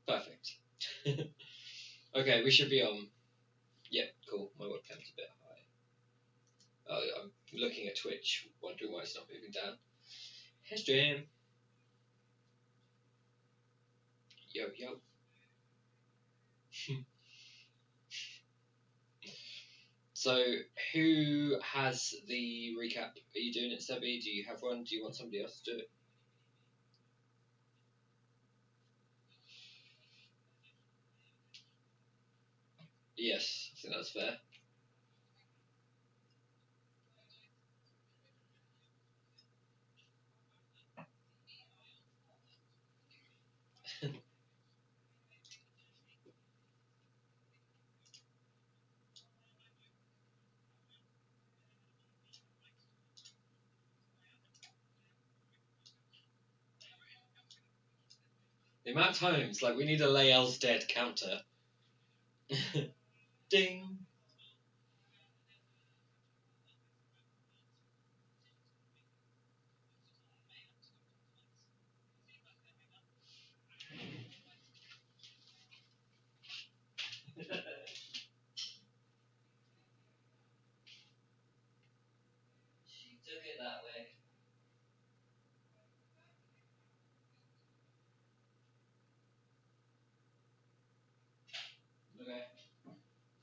Perfect. Okay, we should be on. Yeah, cool. My webcam's a bit high. I'm looking at Twitch, wondering why it's not moving down. Hey, stream. Yo, yo. So, who has the recap? Are you doing it, Sebby? Do you have one? Do you want somebody else to do it? Yes, I think that's fair. The amount of times, like, we need a Layel's dead counter. Ding. She took it that way. Okay.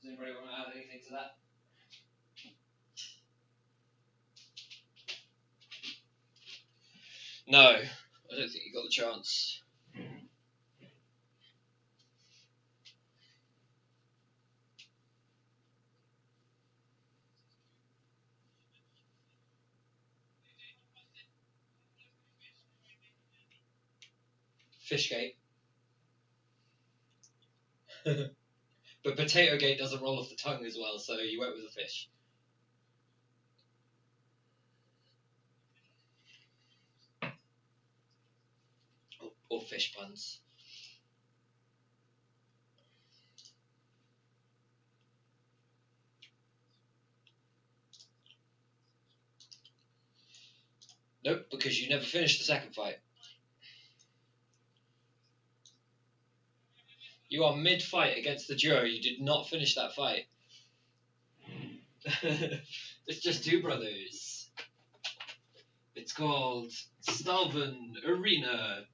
Does anybody want to add anything to that? No, I don't think you got the chance. Fishgate. But Potato Gate doesn't roll off the tongue as well, so you went with a fish. Or fish puns. Nope, because you never finished the second fight. You are mid-fight against the duo. You did not finish that fight. It's just two brothers. It's called Stalven Arena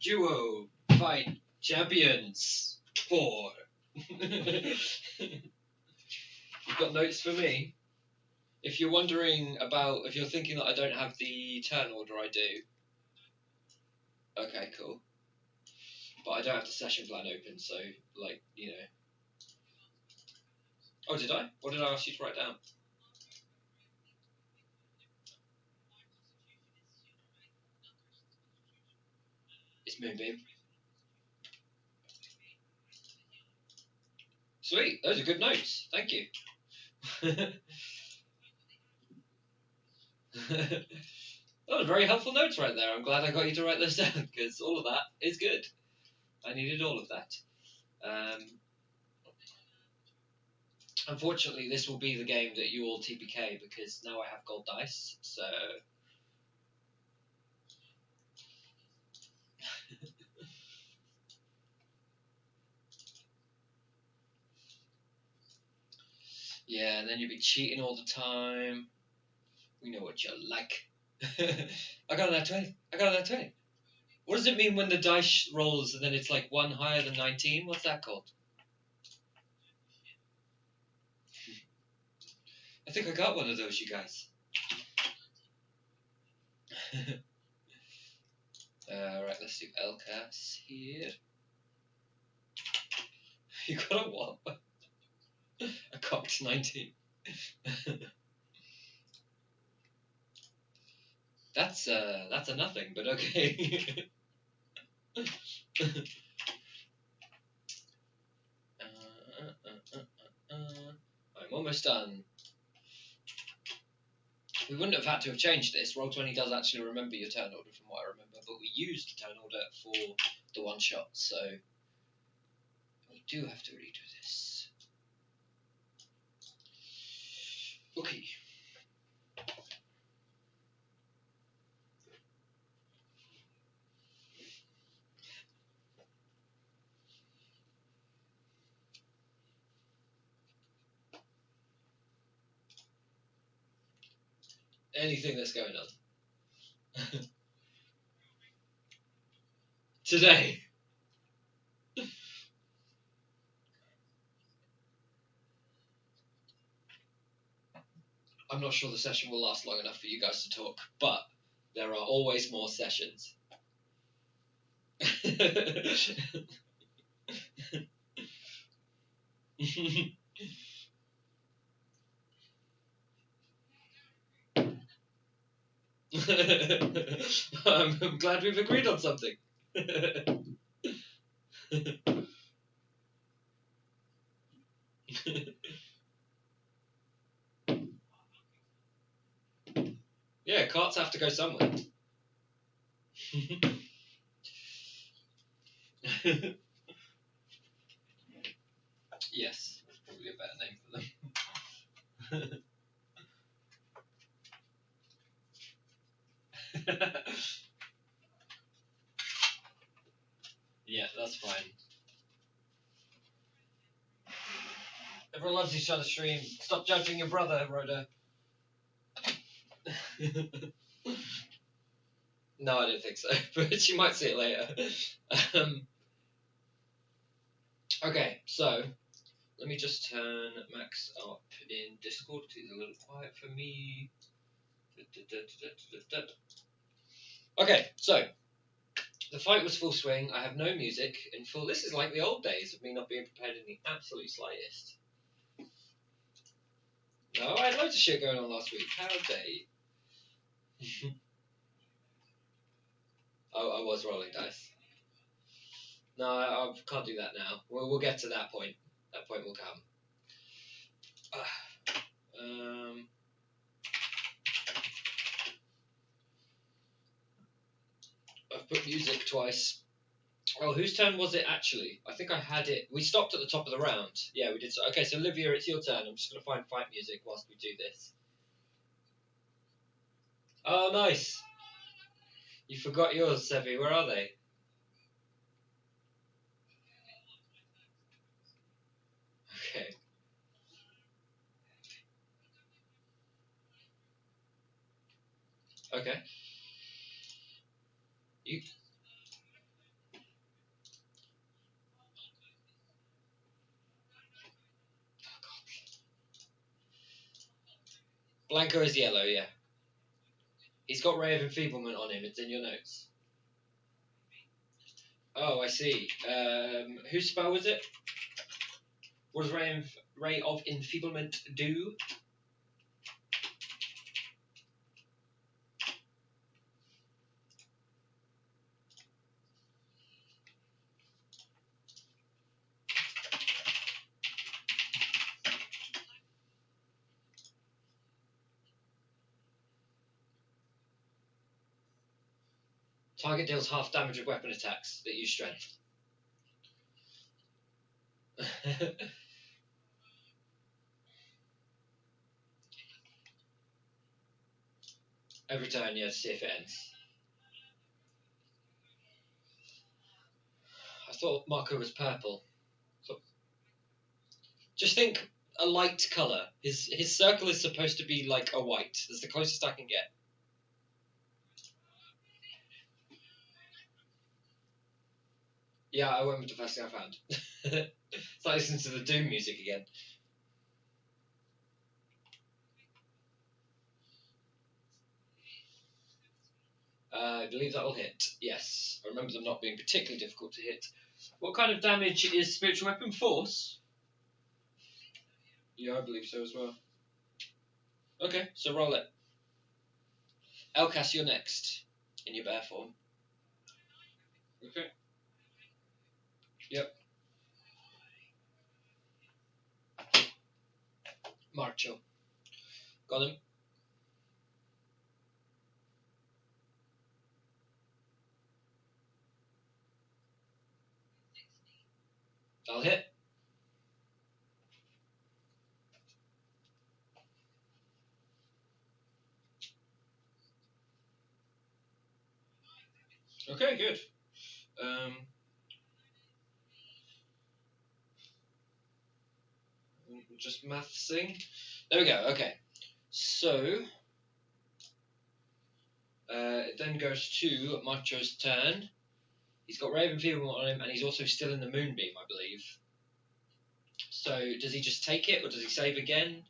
Duo Fight Champions 4. You've got notes for me? If you're wondering about, if you're thinking that I don't have the turn order, I do. Okay, cool. But I don't have the session plan open, so, like, you know. Oh, did I? What did I ask you to write down? It's Moonbeam. Sweet, those are good notes. Thank you. Those are very helpful notes right there. I'm glad I got you to write those down, because all of that is good. I needed all of that. Unfortunately, this will be the game that you all TPK, because now I have gold dice, so... Yeah, and then you'll be cheating all the time. We know what you're like. I got that 20. I got that 20. What does it mean when the dice rolls and then it's like one higher than 19? What's that called? I think I got one of those, you guys. Right, let's do LCAS here. You got a what? A cocked 19. That's a nothing, but okay. I'm almost done. We wouldn't have had to have changed this. Roll20 does actually remember your turn order from what I remember, but we used the turn order for the one shot, so we do have to redo this. Okay. anything that's going on. Today. I'm not sure the session will last long enough for you guys to talk, but there are always more sessions. I'm glad we've agreed on something. Yeah, carts have to go somewhere. Yes, that's probably a better name for them. Yeah, that's fine. Everyone loves each other's stream. Stop judging your brother, Rhoda. No, I don't think so, but she might see it later. Okay, so let me just turn Max up in Discord because he's a little quiet for me. Okay, so the fight was full swing. I have no music in full. This is like the old days of me not being prepared in the absolute slightest. No, I had loads of shit going on last week. How dare you? I was rolling dice. No, I can't do that now. We'll get to that point. That point will come. I've put music twice. Oh, whose turn was it actually? I think I had it. We stopped at the top of the round. Yeah, we did. Okay, so Olivia, it's your turn. I'm just going to find fight music whilst we do this. Oh, nice. You forgot yours, Sevi. Where are they? Okay. Okay. You. Blanco is yellow, yeah. He's got Ray of Enfeeblement on him. It's in your notes. Oh, I see. Whose spell was it? What does Ray of Enfeeblement do? Target deals half damage of weapon attacks that use strength. Every turn, yeah, to see if it ends. I thought Marco was purple. So, just think a light colour. His circle is supposed to be like a white. That's the closest I can get. Yeah, I went with the first thing I found. It's like listening to the Doom music again. I believe that will hit. Yes. I remember them not being particularly difficult to hit. What kind of damage is Spiritual Weapon? Force? Yeah, I believe so as well. Okay, so roll it. Elkas, you're next. In your bear form. Okay. Yep. Marcho. Got him. I'll hit. Okay, good. Just mathsing. There we go. Okay. So It then goes to Macho's turn. He's got Raven Fever on him, and he's also still in the Moonbeam, I believe. So, does he just take it, or does he save again?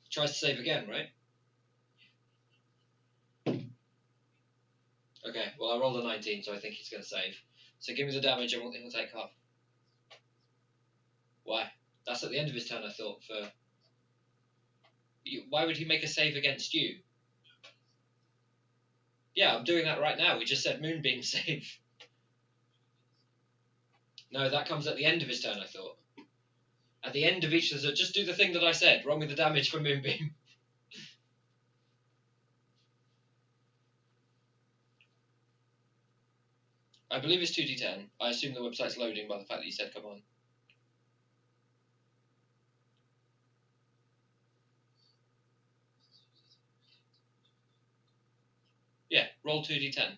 He tries to save again, right? Okay, well, I rolled a 19, so I think he's going to save. So give me the damage, and he'll take half. Why? That's at the end of his turn, I thought. Why would he make a save against you? Yeah, I'm doing that right now. We just said Moonbeam save. No, that comes at the end of his turn, I thought. At the end of each, just do the thing that I said. Roll me the damage for Moonbeam. I believe it's 2d10. I assume the website's loading by the fact that you said come on. Yeah, roll 2d10.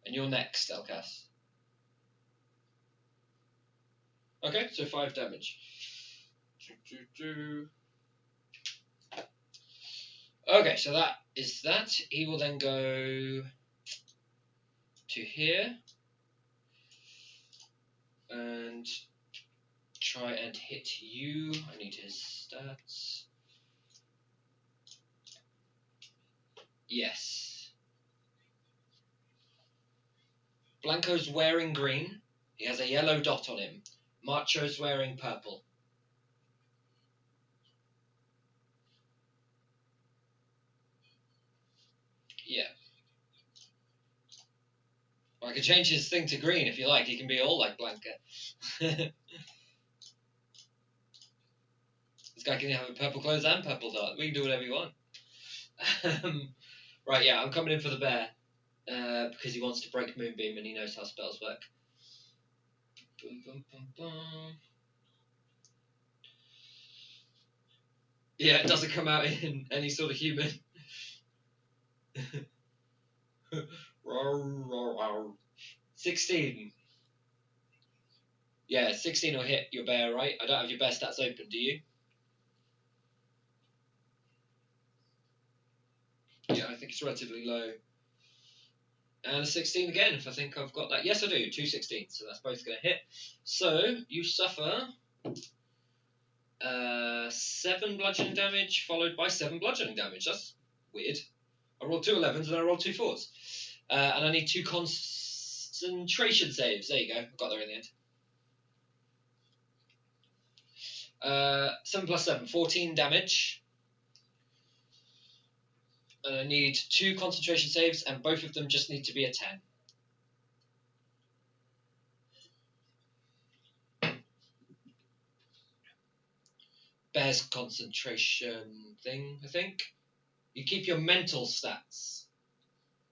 And you're next, Elkas. Okay, so 5 damage. Okay, so that is that. He will then go to here and try and hit you. I need his stats. Yes. Blanco's wearing green. He has a yellow dot on him. Macho's wearing purple. Yeah. Well, I can change his thing to green if you like. He can be all like Blanca. This guy can have purple clothes and purple dot. We can do whatever you want. Right, yeah, I'm coming in for the bear because he wants to break Moonbeam and he knows how spells work. Boom, boom, boom, boom. Yeah, it doesn't come out in any sort of human. 16. Yeah, 16 will hit your bear, right? I don't have your bear stats open, do you? Yeah, I think it's relatively low. And a 16 again, if I think I've got that. Yes, I do. 2 16s, so that's both going to hit. So, you suffer 7 bludgeoning damage, followed by 7 bludgeoning damage. That's weird. I rolled 2 11s, and then I rolled 2 4s. And I need 2 concentration saves. There you go. I got there in the end. 7 plus 7, 14 damage. And I need 2 concentration saves, and both of them just need to be a 10. Bear's concentration thing, I think. You keep your mental stats.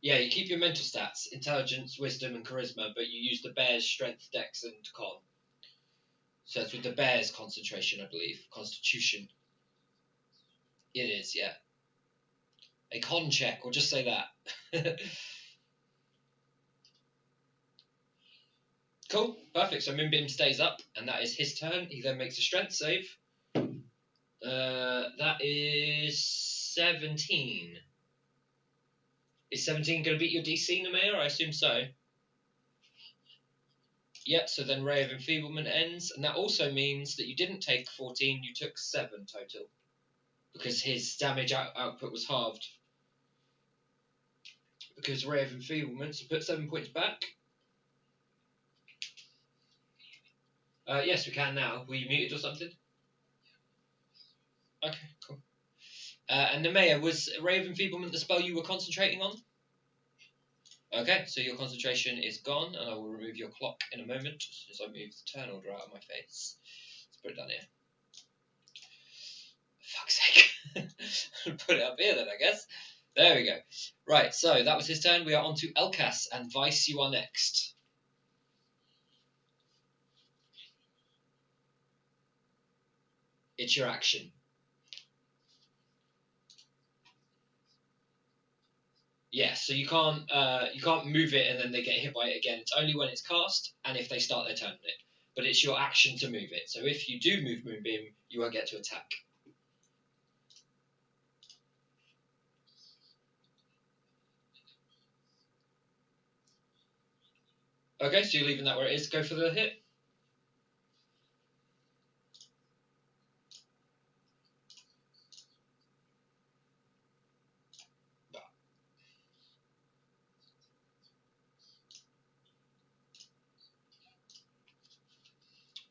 Yeah, you keep your mental stats, intelligence, wisdom, and charisma, but you use the bear's strength, dex, and con. So it's with the bear's concentration, I believe. Constitution. It is, yeah. A con check, we'll just say that. Cool, perfect. So Moonbeam stays up, and that is his turn. He then makes a strength save. That is 17. Is 17 going to beat your DC, Nemea? I assume so. Yep, so then Ray of Enfeeblement ends, and that also means that you didn't take 14, you took 7 total. Because his damage output was halved. Because Ray of Enfeeblement, so put 7 points back. Yes, we can now. Were you muted or something? Okay, cool. And Nemea, was Ray of Enfeeblement the spell you were concentrating on? Okay, so your concentration is gone, and I will remove your clock in a moment as I move the turn order out of my face. Let's put it down here. Fuck's sake. Put it up here then, I guess. There we go. Right, so that was his turn. We are on to Elkas, and Vice, you are next. It's your action. Yeah, so you can't move it and then they get hit by it again. It's only when it's cast and if they start their turn on it. But it's your action to move it. So if you do move Moonbeam, you won't get to attack. Okay, so you're leaving that where it is. Go for the hit.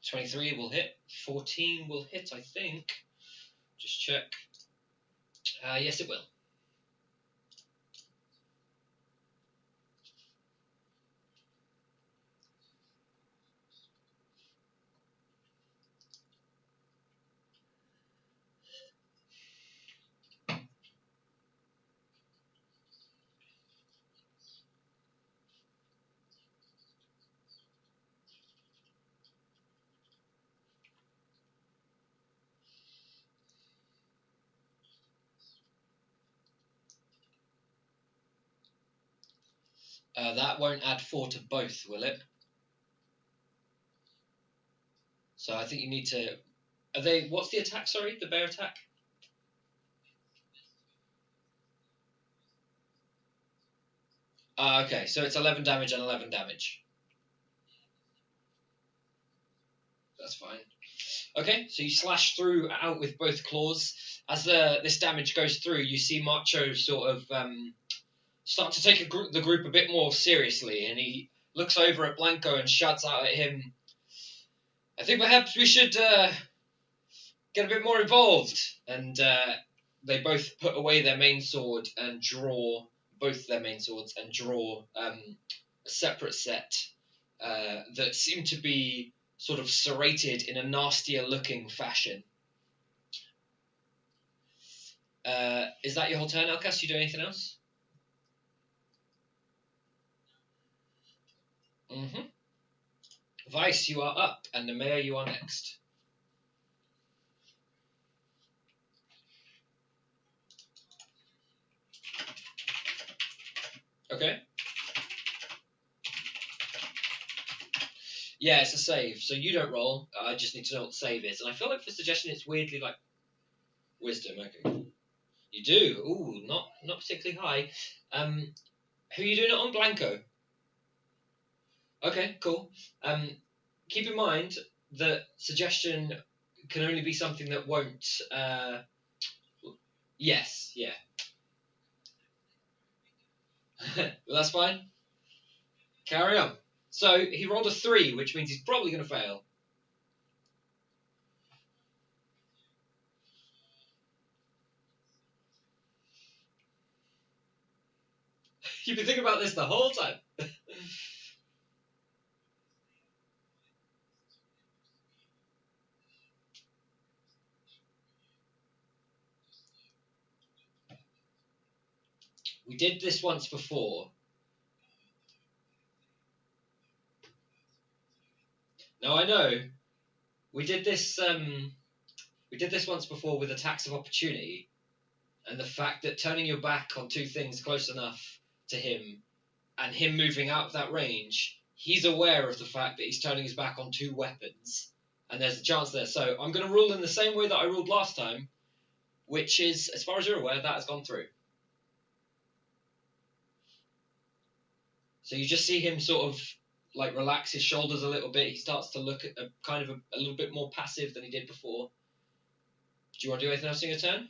$23 will hit. 14 will hit, I think. Just check. Yes, it will. That won't add 4 to both, will it? So I think you need to... Are they... What's the attack, sorry? The bear attack? Okay, so it's 11 damage and 11 damage. That's fine. Okay, so you slash through out with both claws. As this damage goes through, you see Macho sort of start to take the group a bit more seriously, and he looks over at Blanco and shouts out at him, I think perhaps we should get a bit more involved. And they both put away their main sword and draw both their main swords and draw a separate set that seem to be sort of serrated in a nastier looking fashion. Is that your whole turn, Elkas? You do anything else? Mm-hmm. Vice, you are up, and the mayor, you are next. Okay. Yeah, it's a save, so you don't roll. I just need to know what the save is, and I feel like for suggestion, it's weirdly like wisdom. Okay. You do. Ooh, not particularly high. Who are you doing it on? Blanco. Okay, cool. Keep in mind that suggestion can only be something that won't. Yes, yeah. Well, that's fine. Carry on. So he rolled a 3, which means he's probably going to fail. You've been thinking about this the whole time. We did this once before. No, I know. We did this. We did this once before with attacks of opportunity, and the fact that turning your back on 2 things close enough to him, and him moving out of that range, he's aware of the fact that he's turning his back on 2 weapons, and there's a chance there. So I'm going to rule in the same way that I ruled last time, which is, as far as you're aware, that has gone through. So you just see him sort of like relax his shoulders a little bit. He starts to look at kind of a little bit more passive than he did before. Do you want to do anything else in your turn?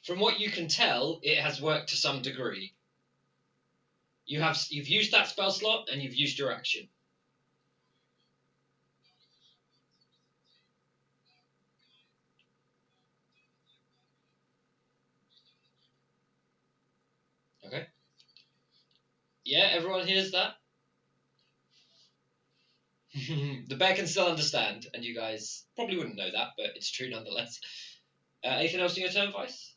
From what you can tell, it has worked to some degree. You've used that spell slot and you've used your action. Okay. Yeah, everyone hears that. The bear can still understand, and you guys probably wouldn't know that, but it's true nonetheless. Anything else in your turn, Vice?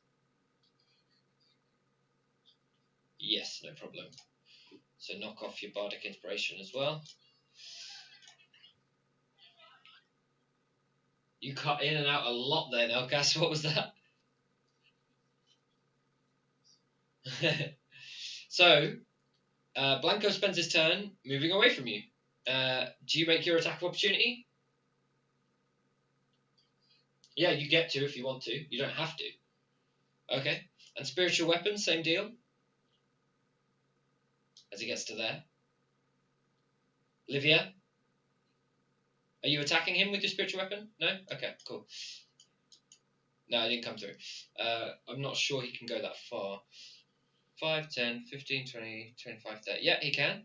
Yes, no problem. So knock off your bardic inspiration as well. You cut in and out a lot there, Elkas. What was that? So, Blanco spends his turn moving away from you. Do you make your attack of opportunity? Yeah, you get to if you want to. You don't have to. Okay. And spiritual weapons, same deal. As he gets to there. Livia, are you attacking him with your spiritual weapon? No? Okay, cool. No, it didn't come through. I'm not sure he can go that far. 5, 10, 15, 20, 25, 30. Yeah, he can.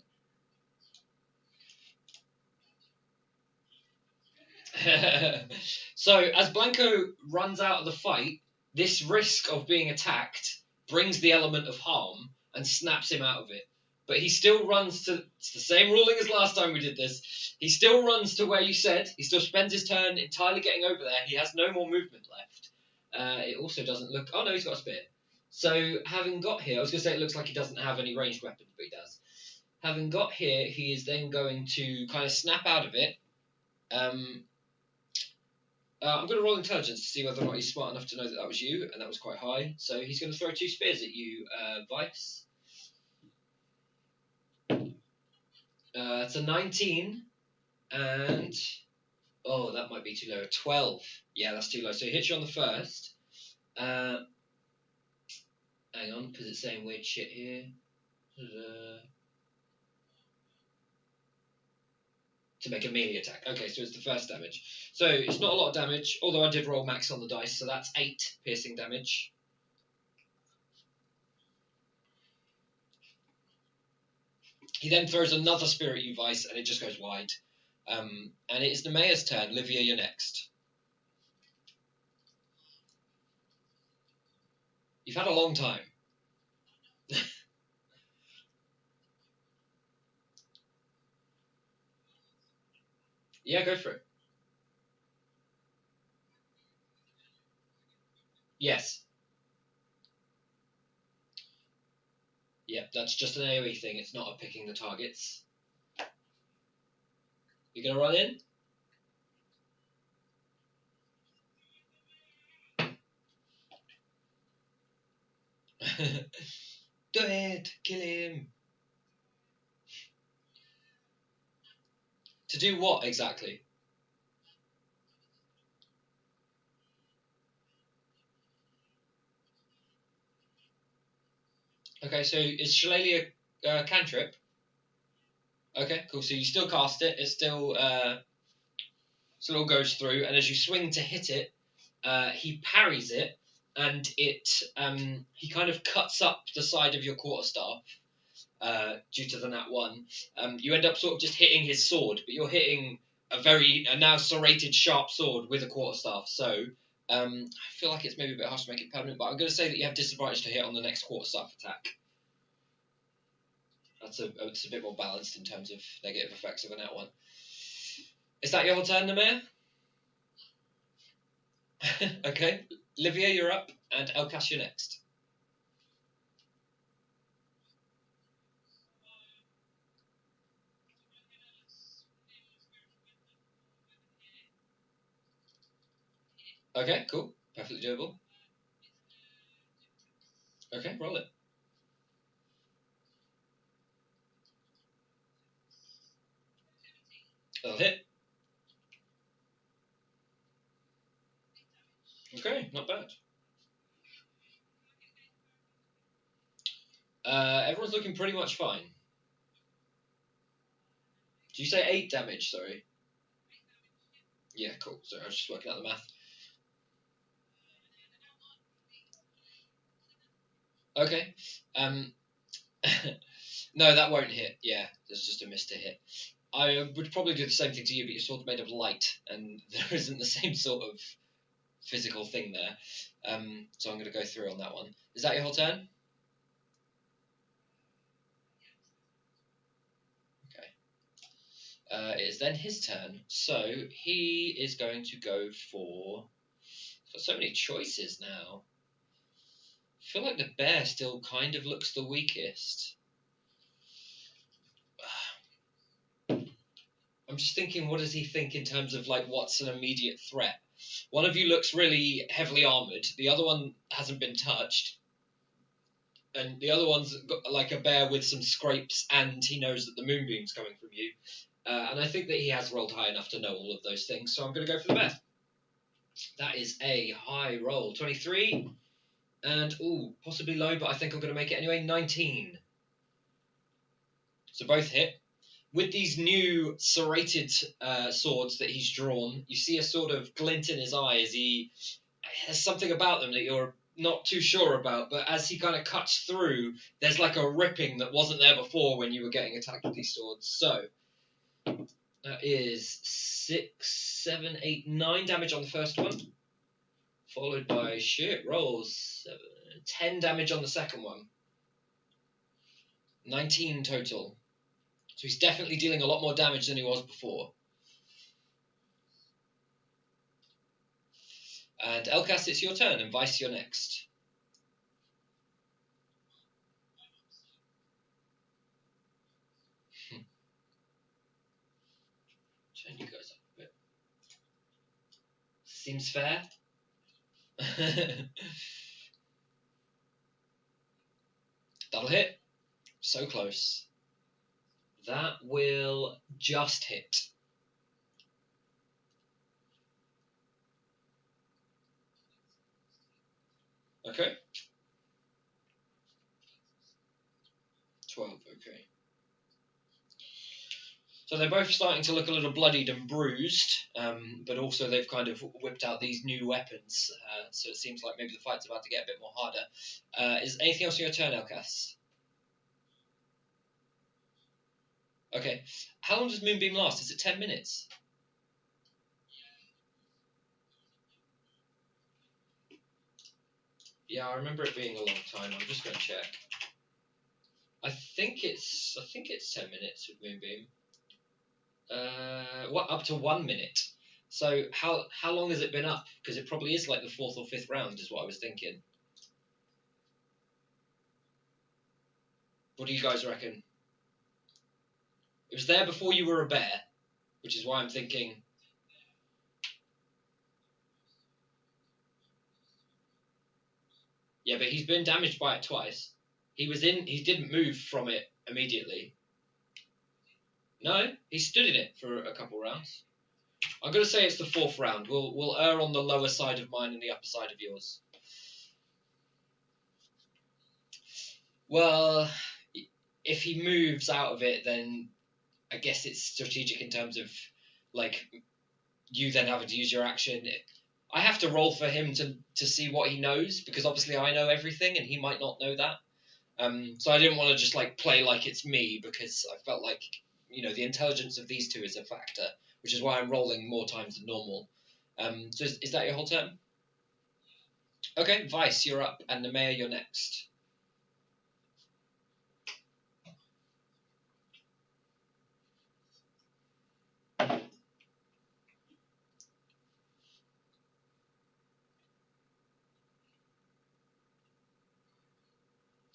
So, as Blanco runs out of the fight, this risk of being attacked brings the element of harm and snaps him out of it. But he still runs to. It's the same ruling as last time we did this. He still runs to where you said. He still spends his turn entirely getting over there. He has no more movement left. It also doesn't look. Oh no, he's got a spear. So, having got here, I was going to say it looks like he doesn't have any ranged weapons, but he does. Having got here, he is then going to kind of snap out of it. I'm going to roll intelligence to see whether or not he's smart enough to know that that was you, and that was quite high. So he's going to throw 2 spears at you, Vice. It's a 19, and oh, that might be too low. 12. Yeah, that's too low. So he hits you on the first. Hang on, because it's saying weird shit here. To make a melee attack. Okay, so it's the first damage. So it's not a lot of damage, although I did roll max on the dice, so that's 8 piercing damage. He then throws another spear at you, Vice, and it just goes wide. And it is Nemea's turn. Livia, you're next. You've had a long time. Yeah, go for it. Yes. Yeah, that's just an AoE thing. It's not a picking the targets. You're going to run in? Do it! Kill him! To do what exactly? Okay, so is Shillelagh a cantrip? Okay, cool. So you still cast it. It still all goes through, and as you swing to hit it, he parries it, and he kind of cuts up the side of your quarterstaff due to the nat 1. You end up sort of just hitting his sword, but you're hitting a now serrated sharp sword with a quarterstaff. So I feel like it's maybe a bit harsh to make it permanent, but I'm going to say that you have disadvantage to hit on the next quarterstaff attack. It's a bit more balanced in terms of negative effects of a nat 1. Is that your whole turn, Namir? Okay. Livia, you're up, and Elkas, you're next. Okay, cool. Perfectly doable. Okay, roll it. That'll hit. Okay, not bad. Everyone's looking pretty much fine. Did you say 8 damage, sorry? Yeah, cool. Sorry, I was just working out the math. Okay. No, that won't hit. Yeah, there's just a miss to hit. I would probably do the same thing to you, but your sword's made of light, and there isn't the same sort of physical thing there. So I'm going to go through on that one. Is that your whole turn? Okay. It is then his turn. So he is going to go for. He's got so many choices now. I feel like the bear still kind of looks the weakest. I'm just thinking, what does he think in terms of like what's an immediate threat? One of you looks really heavily armored. The other one hasn't been touched, and the other one's got like a bear with some scrapes, and he knows that the moonbeam's coming from you. And I think that he has rolled high enough to know all of those things. So I'm going to go for the bear. That is a high roll. 23. And, possibly low, but I think I'm going to make it anyway. 19. So both hit. With these new serrated swords that he's drawn, you see a sort of glint in his eye as he has something about them that you're not too sure about. But as he kind of cuts through, there's like a ripping that wasn't there before when you were getting attacked with these swords. So that is 6, 7, 8, 9 damage on the first one, followed by rolls 10 damage on the second one. 19 total. So he's definitely dealing a lot more damage than he was before. And Elkas, it's your turn, and Vice, you're next. Turn you guys up a bit. Seems fair. That'll hit. So close. That will just hit. Okay. 12, okay. So they're both starting to look a little bloodied and bruised, but also they've kind of whipped out these new weapons, so it seems like maybe the fight's about to get a bit more harder. Is anything else on your turn, Elkas? Okay. How long does Moonbeam last? Is it 10 minutes? Yeah, I remember it being a long time. I'm just going to check. I think it's 10 minutes with Moonbeam. Up to 1 minute. So how long has it been up? Because it probably is like the 4th or 5th round, is what I was thinking. What do you guys reckon? It was there before you were a bear, which is why I'm thinking. Yeah, but he's been damaged by it twice. He didn't move from it immediately. No, he stood in it for a couple rounds. I'm going to say it's the 4th round. We'll err on the lower side of mine and the upper side of yours. Well, if he moves out of it, then I guess it's strategic in terms of, like, you then having to use your action. I have to roll for him to see what he knows, because obviously I know everything and he might not know that. So I didn't want to just like play like it's me, because I felt like, the intelligence of these two is a factor, which is why I'm rolling more times than normal. So is that your whole turn? Okay, Vice, you're up, and Nemea, you're next.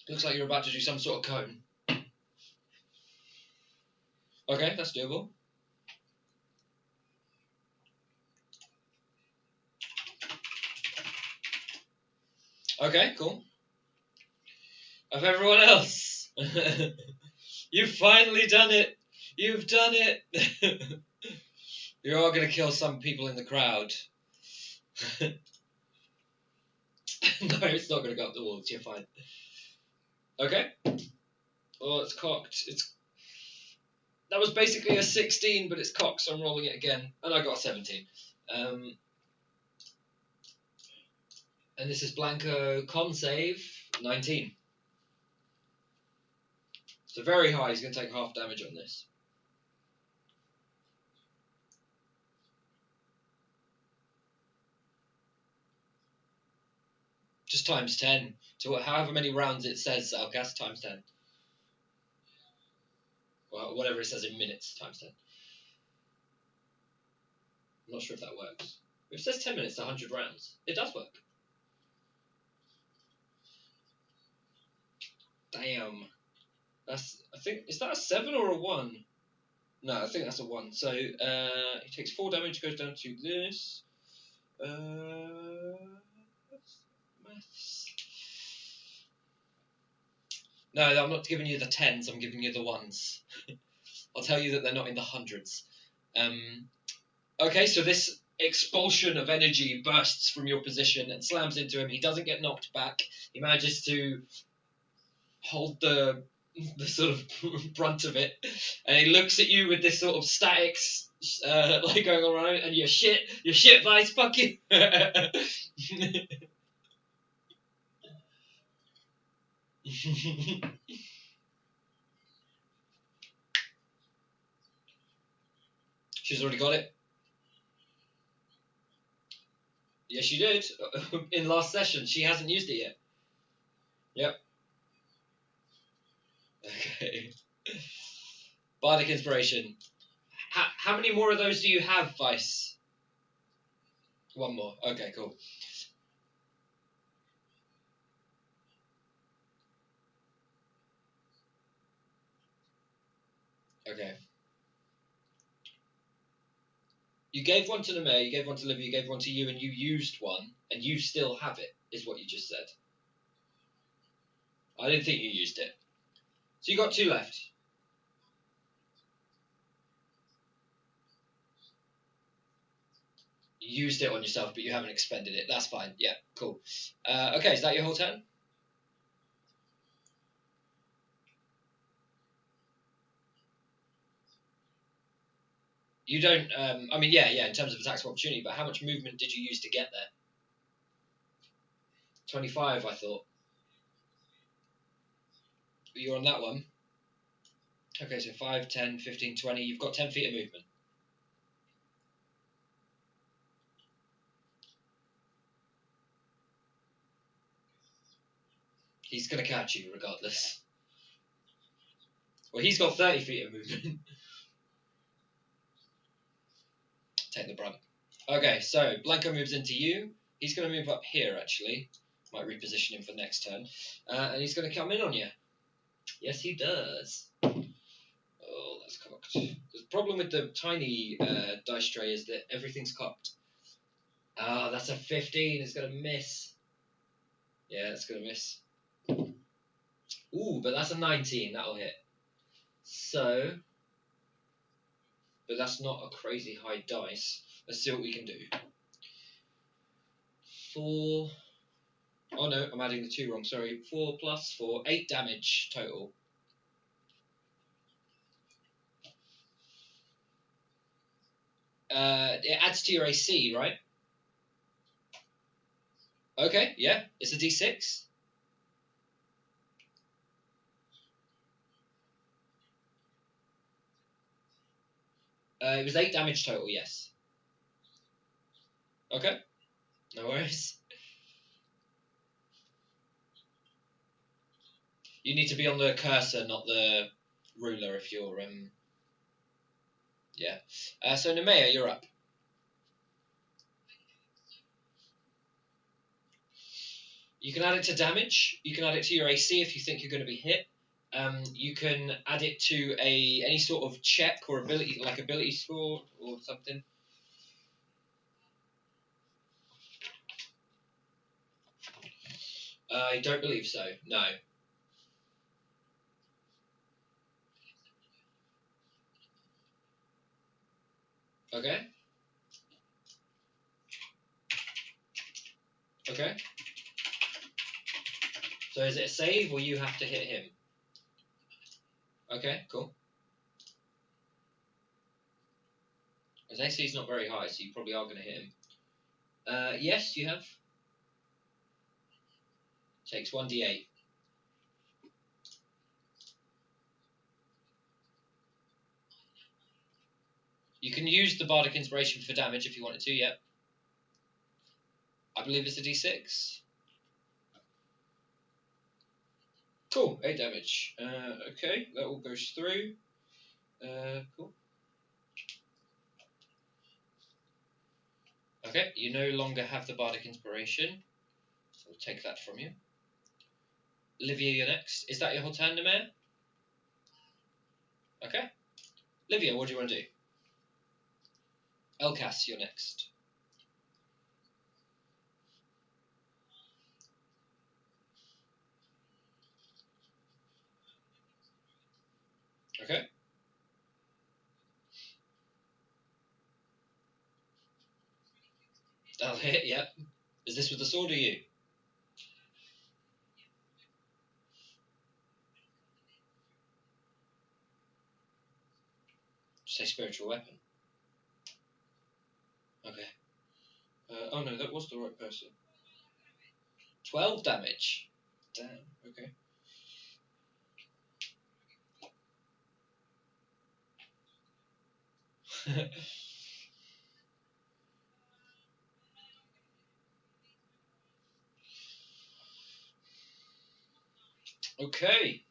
Looks like you're about to do some sort of cone. Okay, that's doable. Okay, cool. Of everyone else. You've finally done it. You've done it. You are going to kill some people in the crowd. No, it's not going to go up the walls. You're fine. Okay. Well, it's cocked. That was basically a 16, but it's cocked, so I'm rolling it again. And I got a 17. And this is Blanco con save 19. So very high. He's going to take half damage on this. Just times 10. To however many rounds it says, I'll cast times 10. Well, whatever it says in minutes, times 10. I'm not sure if that works. If it says 10 minutes to 100 rounds, it does work. Damn. I think, is that a 7 or a 1? No, I think that's a 1. So, he takes 4 damage, goes down to this. Maths. No, I'm not giving you the 10s, I'm giving you the 1s. I'll tell you that they're not in the hundreds. Okay, so this expulsion of energy bursts from your position and slams into him. He doesn't get knocked back. He manages to hold the sort of brunt of it, and he looks at you with this sort of static, like going on around, and you're shit, Vice, fuck you. She's already got it. Yes, she did. In last session. She hasn't used it yet. Yep. Okay. Bardic Inspiration. How many more of those do you have, Vice? One more. Okay, cool. Okay. You gave one to the mayor, you gave one to Livia, you gave one to you, and you used one, and you still have it, is what you just said. I didn't think you used it. So you got two left. You used it on yourself, but you haven't expended it. That's fine. Yeah, cool. Okay, is that your whole turn? You don't. I mean, yeah. In terms of attacks of opportunity, but how much movement did you use to get there? 25, I thought. You're on that one. Okay, so 5, 10, 15, 20. You've got 10 feet of movement. He's going to catch you regardless. Well, he's got 30 feet of movement. Take the brunt. Okay, so Blanco moves into you. He's going to move up here, actually. Might reposition him for next turn. And he's going to come in on you. Yes, he does. Oh, that's cocked. The problem with the tiny dice tray is that everything's cocked. Ah, that's a 15. It's going to miss. Yeah, it's going to miss. Ooh, but that's a 19. That'll hit. So, but that's not a crazy high dice. Let's see what we can do. 4. Oh no, I'm adding the 2 wrong. Sorry. 4 plus 4. 8 damage total. It adds to your AC, right? Okay, yeah. It's a D6. It was 8 damage total, yes. Okay. No worries. You need to be on the cursor, not the ruler if you're, yeah. So Nemea, you're up. You can add it to damage. You can add it to your AC if you think you're going to be hit. You can add it to any sort of check or ability, like ability score or something. I don't believe so. No. Okay. Okay. So is it a save or you have to hit him? Okay, cool. His AC is not very high, so you probably are going to hit him. Yes, you have. Takes 1d8. You can use the Bardic Inspiration for damage if you wanted to, yep. I believe it's a d6. Cool, 8 damage. Okay, that all goes through. Cool. Okay, you no longer have the Bardic Inspiration, so we'll take that from you. Livia, you're next. Is that your whole turn, Nemea? Okay. Livia, what do you want to do? Elkas, you're next. Okay. I'll hit, yep. Is this with the sword or you? Say spiritual weapon. Okay. Oh no, that was the right person. 12 damage. Damn, okay. Okay.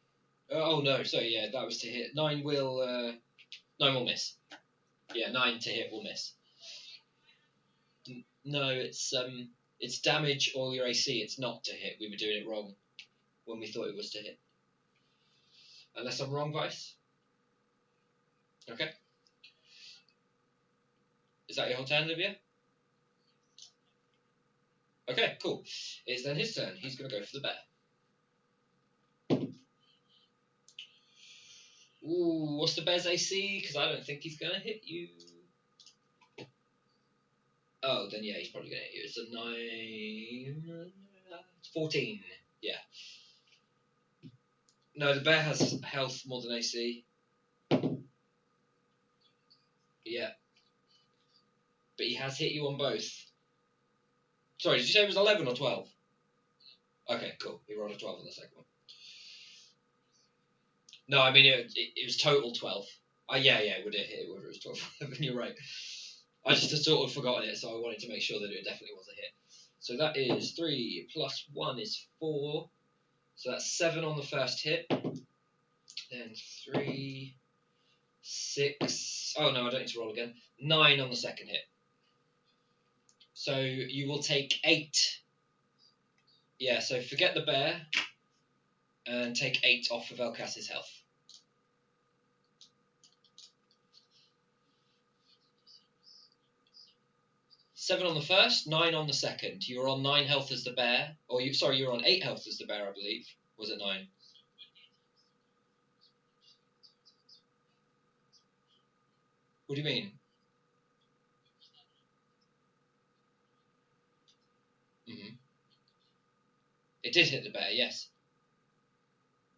Oh no, so yeah, that was to hit. 9 will miss. Yeah, 9 to hit will miss. No, it's damage or your AC. It's not to hit. We were doing it wrong when we thought it was to hit. Unless I'm wrong, Vice. Okay. Is that your whole turn, Olivia? Okay, cool. It's then his turn. He's going to go for the bear. Ooh, what's the bear's AC? Because I don't think he's going to hit you. Oh, then yeah, he's probably going to hit you. It's a 9... 14. Yeah. No, the bear has health more than AC. Yeah. But he has hit you on both. Sorry, did you say it was 11 or 12? Okay, cool. He rolled a 12 on the second one. No, I mean, it was total 12. Yeah, it would have hit whether it was 12 or 11. You're right. I just had sort of forgotten it, so I wanted to make sure that it definitely was a hit. So that is 3 plus 1 is 4. So that's 7 on the first hit. Then 3, 6. Oh no, I don't need to roll again. 9 on the second hit. So you will take 8. Yeah, so forget the bear and take 8 off of Elcas's health. 7 on the first, 9 on the second. You were on 9 health as the bear. You were on 8 health as the bear, I believe. Was it 9? What do you mean? Mm-hmm. It did hit the bear, yes.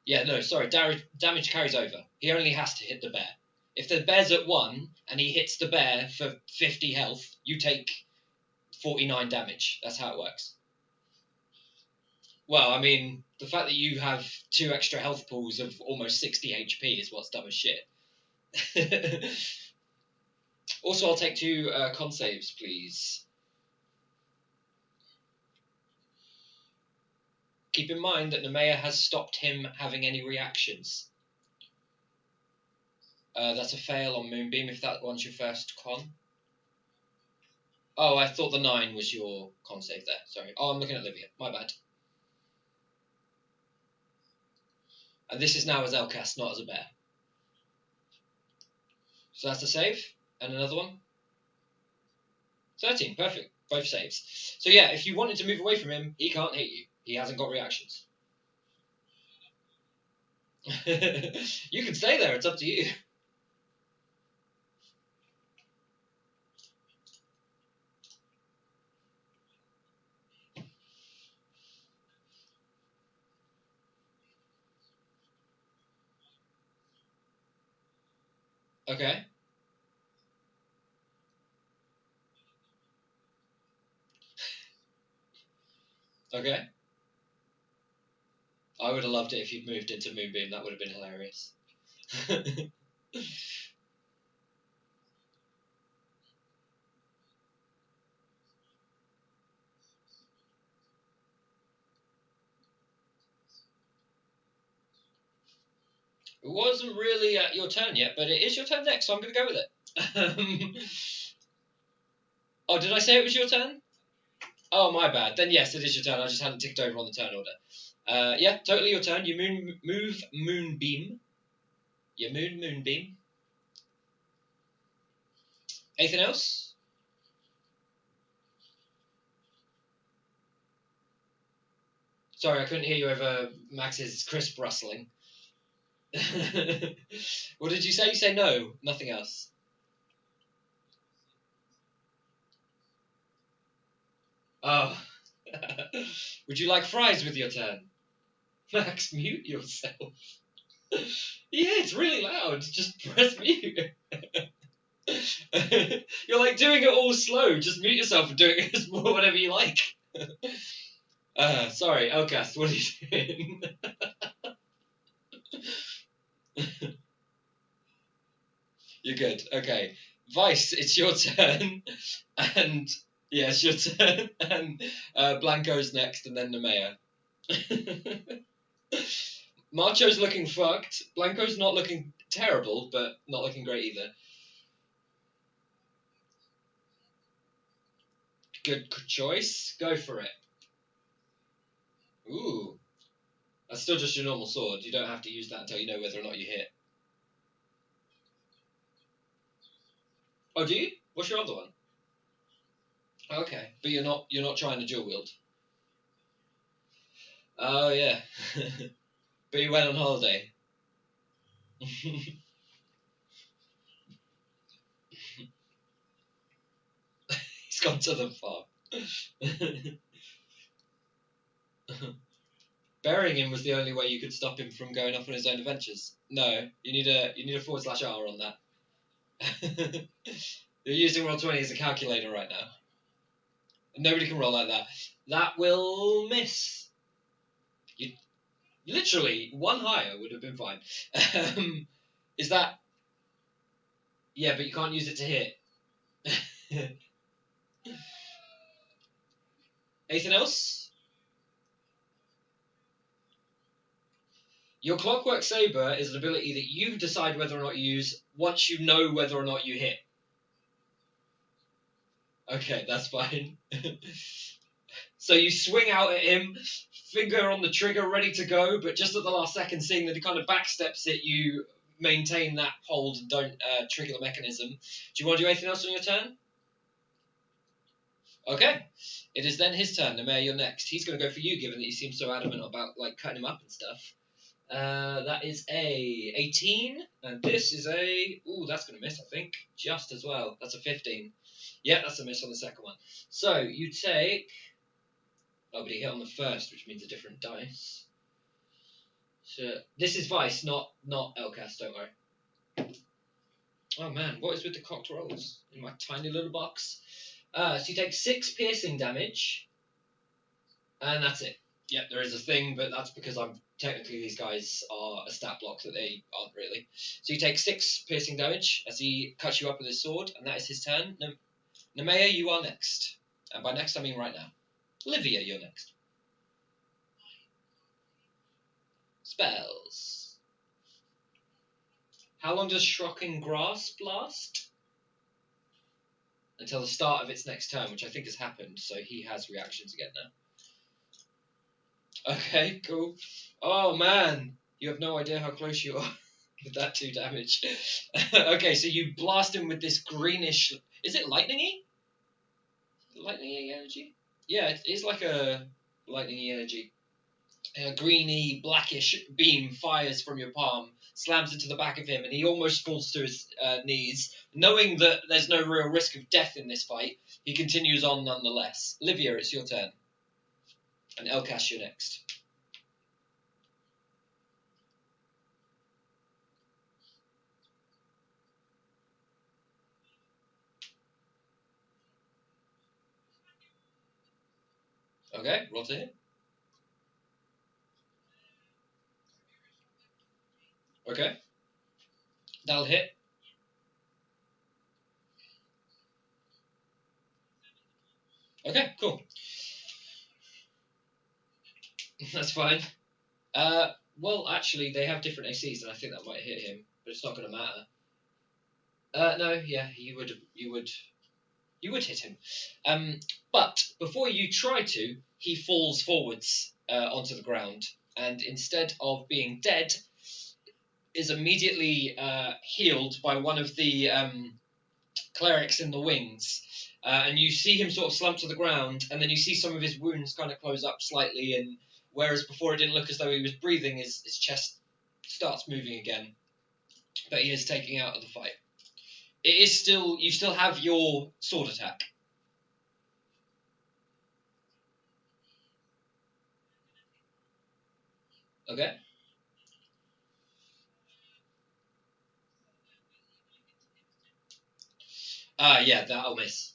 Yeah, no, sorry. Damage carries over. He only has to hit the bear. If the bear's at 1 and he hits the bear for 50 health, you take 49 damage. That's how it works. Well, I mean, the fact that you have 2 extra health pools of almost 60 HP is what's dumb as shit. Also, I'll take 2 con saves, please. Keep in mind that Nemea has stopped him having any reactions. That's a fail on Moonbeam if that one's your first con. Oh, I thought the 9 was your con save there. Sorry. Oh, I'm looking at Olivia. My bad. And this is now as Elcas, not as a bear. So that's a save. And another one. 13. Perfect. Both saves. So yeah, if you wanted to move away from him, he can't hit you. He hasn't got reactions. You can stay there. It's up to you. Okay. Okay. I would have loved it if you'd moved into Moonbeam. That would have been hilarious. It wasn't really your turn yet, but it is your turn next, so I'm going to go with it. Oh, did I say it was your turn? Oh, my bad. Then yes, it is your turn. I just hadn't ticked over on the turn order. Yeah, totally your turn. You move Moonbeam. You Moonbeam. Anything else? Sorry, I couldn't hear you over Max's crisp rustling. What did you say? You say no, nothing else. Oh. Would you like fries with your turn? Max, mute yourself. Yeah, it's really loud. Just press mute. You're like doing it all slow. Just mute yourself and do it whatever you like. Sorry, Elcast, what are you doing? You're good. Okay. Vice, it's your turn. And yeah, it's your turn. And Blanco's next, and then Nemea. Macho's looking fucked. Blanco's not looking terrible, but not looking great either. Good choice. Go for it. Ooh. That's still just your normal sword. You don't have to use that until you know whether or not you hit. Oh, do you? What's your other one? Okay, but you're not trying to dual wield. Oh yeah. But you went on holiday. He's gone to the farm. Burying him was the only way you could stop him from going off on his own adventures. No, you need a /R on that. You're using Roll20 as a calculator right now. Nobody can roll like that. That will miss. You literally one higher would have been fine. Is that? Yeah, but you can't use it to hit. Anything else? Your Clockwork Saber is an ability that you decide whether or not you use once you know whether or not you hit. Okay, that's fine. So you swing out at him, finger on the trigger, ready to go, but just at the last second, seeing that he kind of backsteps it, you maintain that hold and don't trigger the mechanism. Do you want to do anything else on your turn? Okay. It is then his turn. Nemea, you're next. He's going to go for you, given that you seem so adamant about like cutting him up and stuff. That is a 18, and this is a... Ooh, that's going to miss, I think. Just as well. That's a 15. Yeah, that's a miss on the second one. So, you take... Oh, but he hit on the first, which means a different dice. So, this is Vice, not Elcast, don't worry. Oh man, what is with the cocked rolls in my tiny little box? So you take 6 piercing damage, and that's it. Yep, there is a thing, but that's because technically these guys are a stat block that they aren't really. So you take 6 piercing damage as he cuts you up with his sword, and that is his turn. Nemea, you are next. And by next, I mean right now. Livia, you're next. Spells. How long does Shocking Grasp last? Until the start of its next turn, which I think has happened, so he has reactions again now. Okay, cool. Oh man, you have no idea how close you are with that 2 damage. Okay, so you blast him with this greenish... Is it lightning-y? Lightning-y energy? Yeah, it is like a lightning-y energy. A greeny, blackish beam fires from your palm, slams into the back of him, and he almost falls to his knees. Knowing that there's no real risk of death in this fight, he continues on nonetheless. Livia, it's your turn. And Elcast, you're next. Okay, roll to hit. Okay. That'll hit. Okay, cool. That's fine. Well, actually, they have different ACs, and I think that might hit him, but it's not going to matter. No, yeah, you would hit him. But before you try to, he falls forwards onto the ground, and instead of being dead, is immediately healed by one of the clerics in the wings. And you see him sort of slump to the ground, and then you see some of his wounds kind of close up slightly, and whereas before it didn't look as though he was breathing, his chest starts moving again. But he is taking out of the fight. It is still... You still have your sword attack. Okay. Yeah, that'll miss.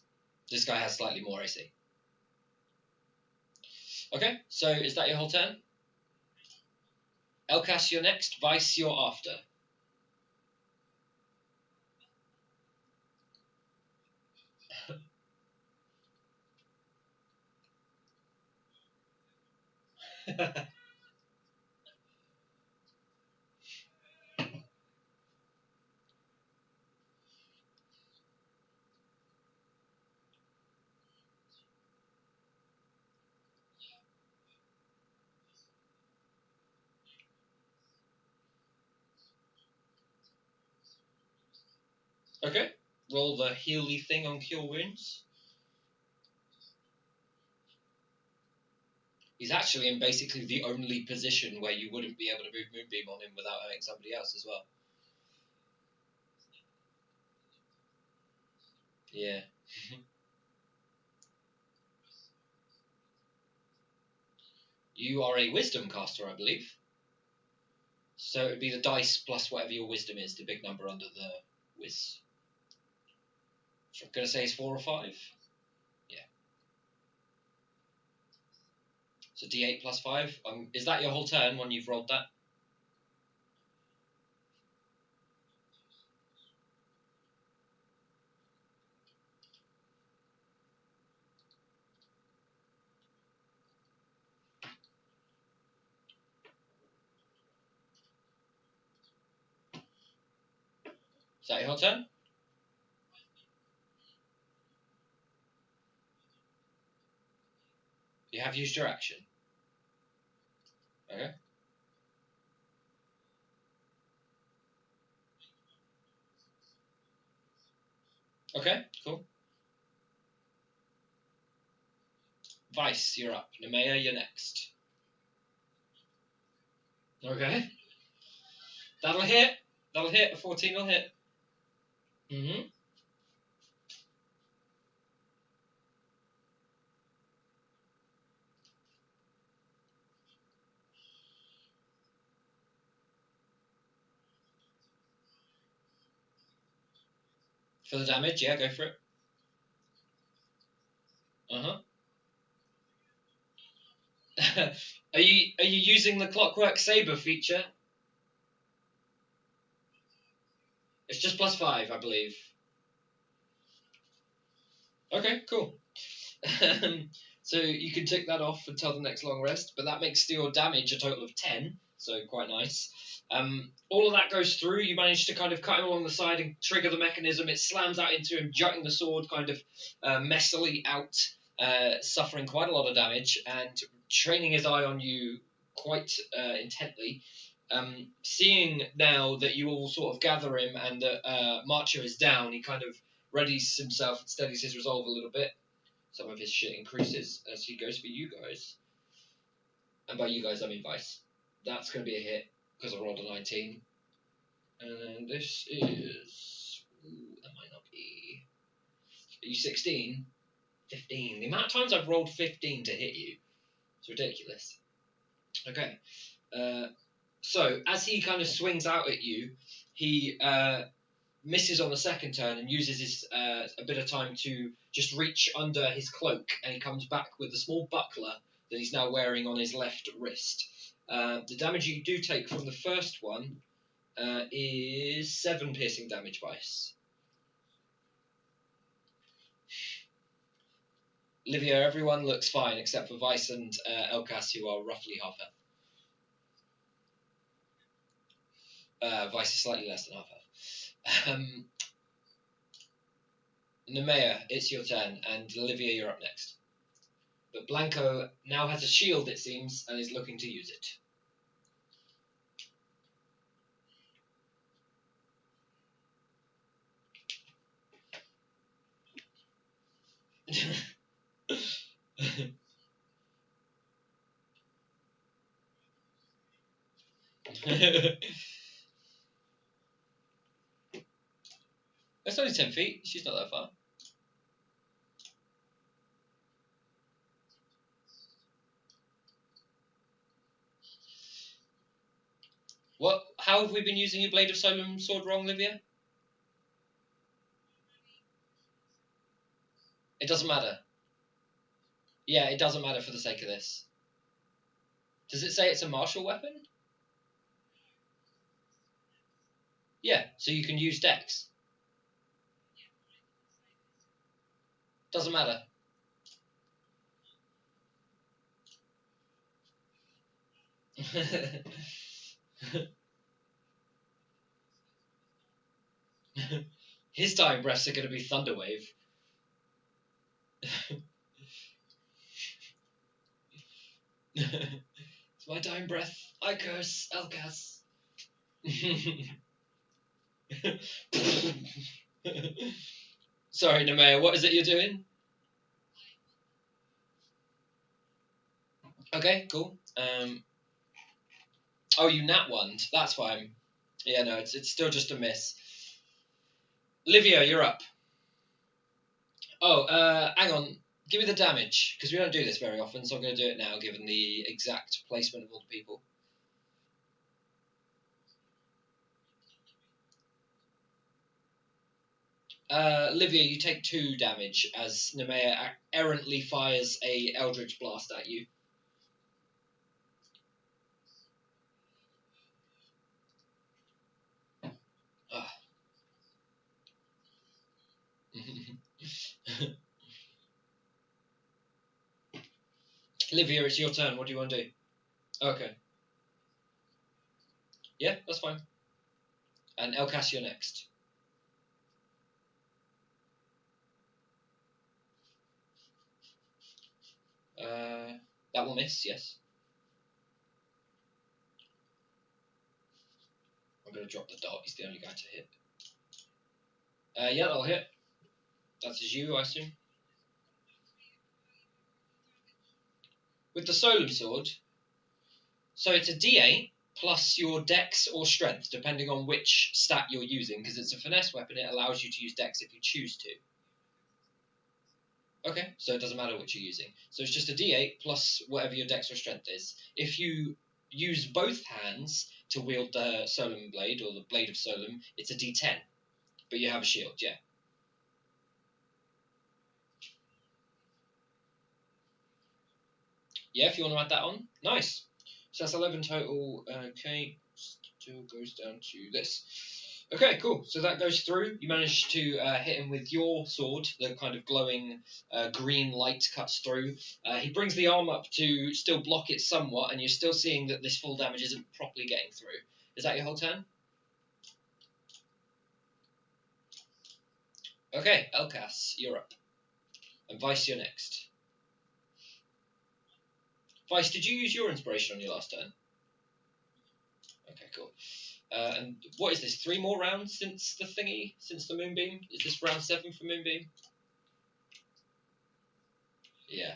This guy has slightly more AC. Okay, so is that your whole turn? Elkas, you're next. Vice, you're after. Okay, roll the healy thing on Cure Wounds. He's actually in basically the only position where you wouldn't be able to move Moonbeam on him without hurting somebody else as well. Yeah. You are a Wisdom caster, I believe. So it would be the dice plus whatever your Wisdom is, the big number under the Wiz. So I'm going to say it's 4 or 5. Yeah. So D8 plus 5. Is that your whole turn when you've rolled that? Is that your whole turn? You have used your action. Okay. Okay, cool. Vice, you're up. Nemea, you're next. Okay. That'll hit. That'll hit. A 14 will hit. Mm-hmm. For the damage, yeah, go for it. Uh-huh. Are you using the Clockwork Saber feature? It's just plus 5, I believe. Okay, cool. So you can tick that off until the next long rest, but that makes your damage a total of 10, so quite nice. All of that goes through. You manage to kind of cut him along the side and trigger the mechanism. It slams out into him, jutting the sword kind of messily out, suffering quite a lot of damage, and training his eye on you quite intently. Seeing now that you all sort of gather him and that Marcher is down, he kind of readies himself and steadies his resolve a little bit. Some of his shit increases as he goes for you guys. And by you guys, I mean Vice. That's going to be a hit because I rolled a 19. And then this is... Ooh, that might not be... Are you 16? 15. The amount of times I've rolled 15 to hit you, it's ridiculous. Okay. So, as he kind of swings out at you, he misses on the second turn and uses his a bit of time to just reach under his cloak, and he comes back with a small buckler that he's now wearing on his left wrist. The damage you do take from the first one is 7 piercing damage, Vice. Livia, everyone looks fine except for Vice and Elkas, who are roughly half health. Vice is slightly less than half health. Nemea, it's your turn, and Olivia, you're up next. But Blanco now has a shield, it seems, and is looking to use it. It's only 10 feet. She's not that far. What? How have we been using your Blade of Solum sword wrong, Livia? It doesn't matter. Yeah, it doesn't matter for the sake of this. Does it say it's a martial weapon? Yeah, so you can use Dex. Doesn't matter. His dying breaths are going to be Thunderwave. It's my dying breath. I curse Elkas. Sorry, Nemea, what is it you're doing? Okay, cool. Oh, you nat one. That's fine. Yeah, no, it's still just a miss. Livia, you're up. Oh, hang on. Give me the damage, because we don't do this very often, so I'm going to do it now, given the exact placement of all the people. Livia, you take 2 damage as Nemea errantly fires a Eldritch Blast at you. Ah. Livia, it's your turn. What do you want to do? Okay. Yeah, that's fine. And Elkas, you're next. That will miss, yes. I'm going to drop the dot. He's the only guy to hit. Yeah, that'll hit. That's as you, I assume. With the Solum Sword, so it's a d8 plus your Dex or Strength, depending on which stat you're using. Because it's a finesse weapon, it allows you to use Dex if you choose to. Okay, so it doesn't matter which you're using. So it's just a d8 plus whatever your Dex or Strength is. If you use both hands to wield the Solum Blade, or the Blade of Solum, it's a d10. But you have a shield, yeah. Yeah, if you want to add that on. Nice. So that's 11 total. Okay, still goes down to this. Okay, cool. So that goes through. You manage to hit him with your sword. The kind of glowing green light cuts through. He brings the arm up to still block it somewhat, and you're still seeing that this full damage isn't properly getting through. Is that your whole turn? Okay, Elkas, you're up. And Vice, you're next. Vice, did you use your inspiration on your last turn? Okay, cool. And what is this? 3 more rounds since the thingy? Since the moonbeam? Is this round 7 for moonbeam? Yeah.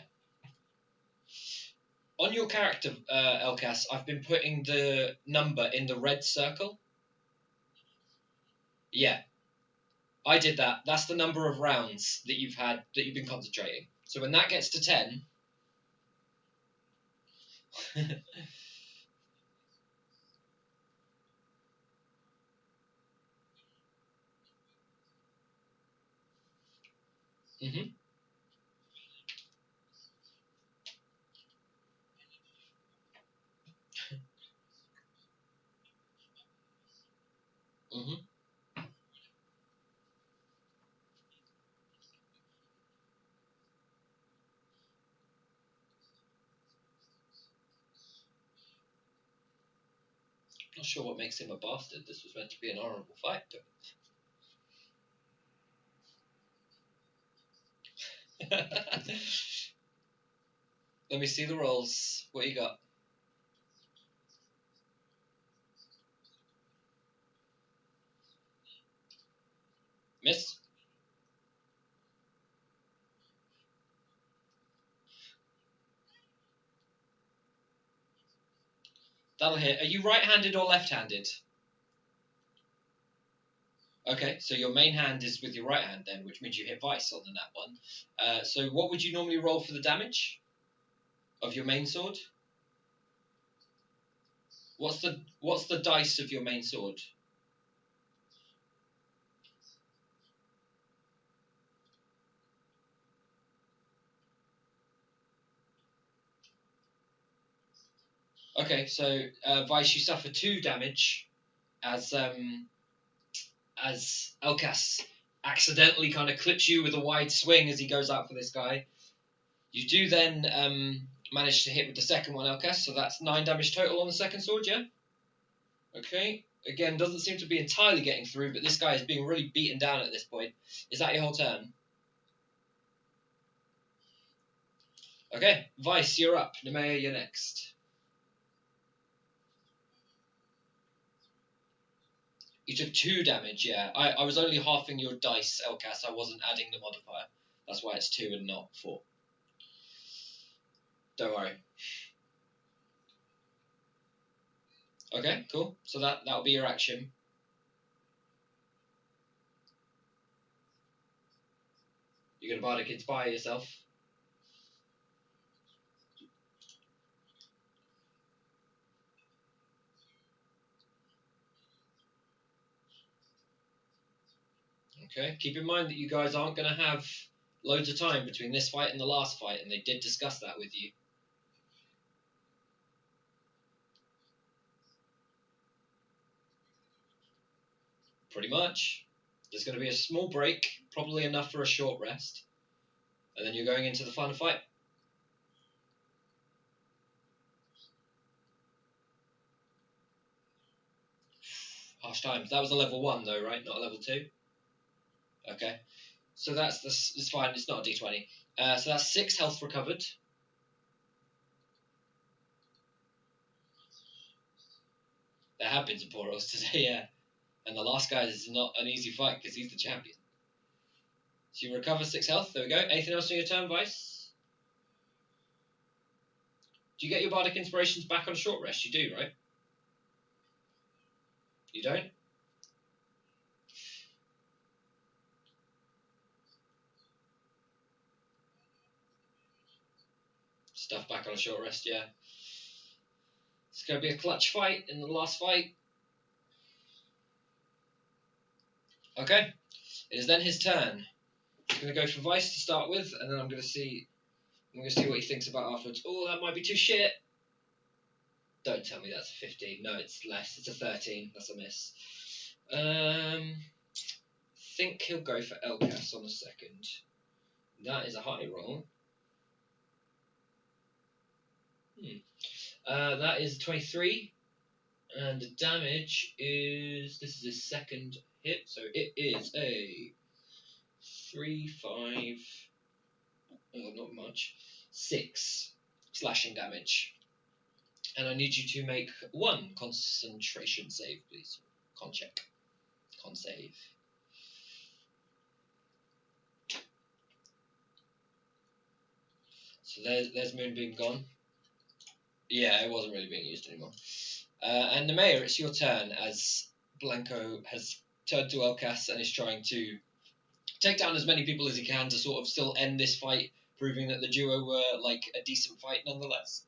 On your character, Elkas, I've been putting the number in the red circle. Yeah, I did that. That's the number of rounds that you've been concentrating. So when that gets to 10. Mm-hmm. Mm-hmm. Not sure what makes him a bastard. This was meant to be an honourable fight. But let me see the rolls. What you got? Miss? That'll hit. Are you right-handed or left-handed? Okay, so your main hand is with your right hand then, which means you hit Vice on the nat one. So what would you normally roll for the damage of your main sword? What's the dice of your main sword? Okay, so Vice, you suffer 2 damage as Elkas accidentally kind of clips you with a wide swing as he goes out for this guy. You do then manage to hit with the second one, Elkas, so that's 9 damage total on the second sword, yeah? Okay. Again, doesn't seem to be entirely getting through, but this guy is being really beaten down at this point. Is that your whole turn? Okay. Vice, you're up. Nemea, you're next. You took 2 damage, yeah. I was only halving your dice, Elkas. I wasn't adding the modifier. That's why it's 2 and not 4. Don't worry. Okay, cool. So that'll be your action. You're going to Bardic Inspire yourself. Okay. Keep in mind that you guys aren't going to have loads of time between this fight and the last fight, and they did discuss that with you. Pretty much. There's going to be a small break, probably enough for a short rest, and then you're going into the final fight. Harsh times. That was a level 1 though, right? Not a level 2? Okay. So it's fine, it's not a d20. So that's 6 health recovered. There have been some poor rolls today, yeah. And the last guy is not an easy fight because he's the champion. So you recover 6 health, there we go. Anything else on your turn, Vice? Do you get your Bardic Inspirations back on a short rest? You do, right? You don't? Stuff back on a short rest, yeah. It's going to be a clutch fight in the last fight. Okay. It is then his turn. He's going to go for Vice to start with, and then I'm going to see what he thinks about afterwards. Oh, that might be too shit. Don't tell me that's a 15. No, it's less. It's a 13. That's a miss. Think he'll go for Elkas on the second. That is a high roll. That is 23. And the damage is... This is his second hit, so it is a 3, 5... Oh, not much. 6 slashing damage. And I need you to make 1 concentration save, please. Con check. Con save. So there's Moonbeam gone. Yeah, it wasn't really being used anymore. And the mayor, it's your turn as Blanco has turned to Elkas and is trying to take down as many people as he can to sort of still end this fight, proving that the duo were like a decent fight nonetheless.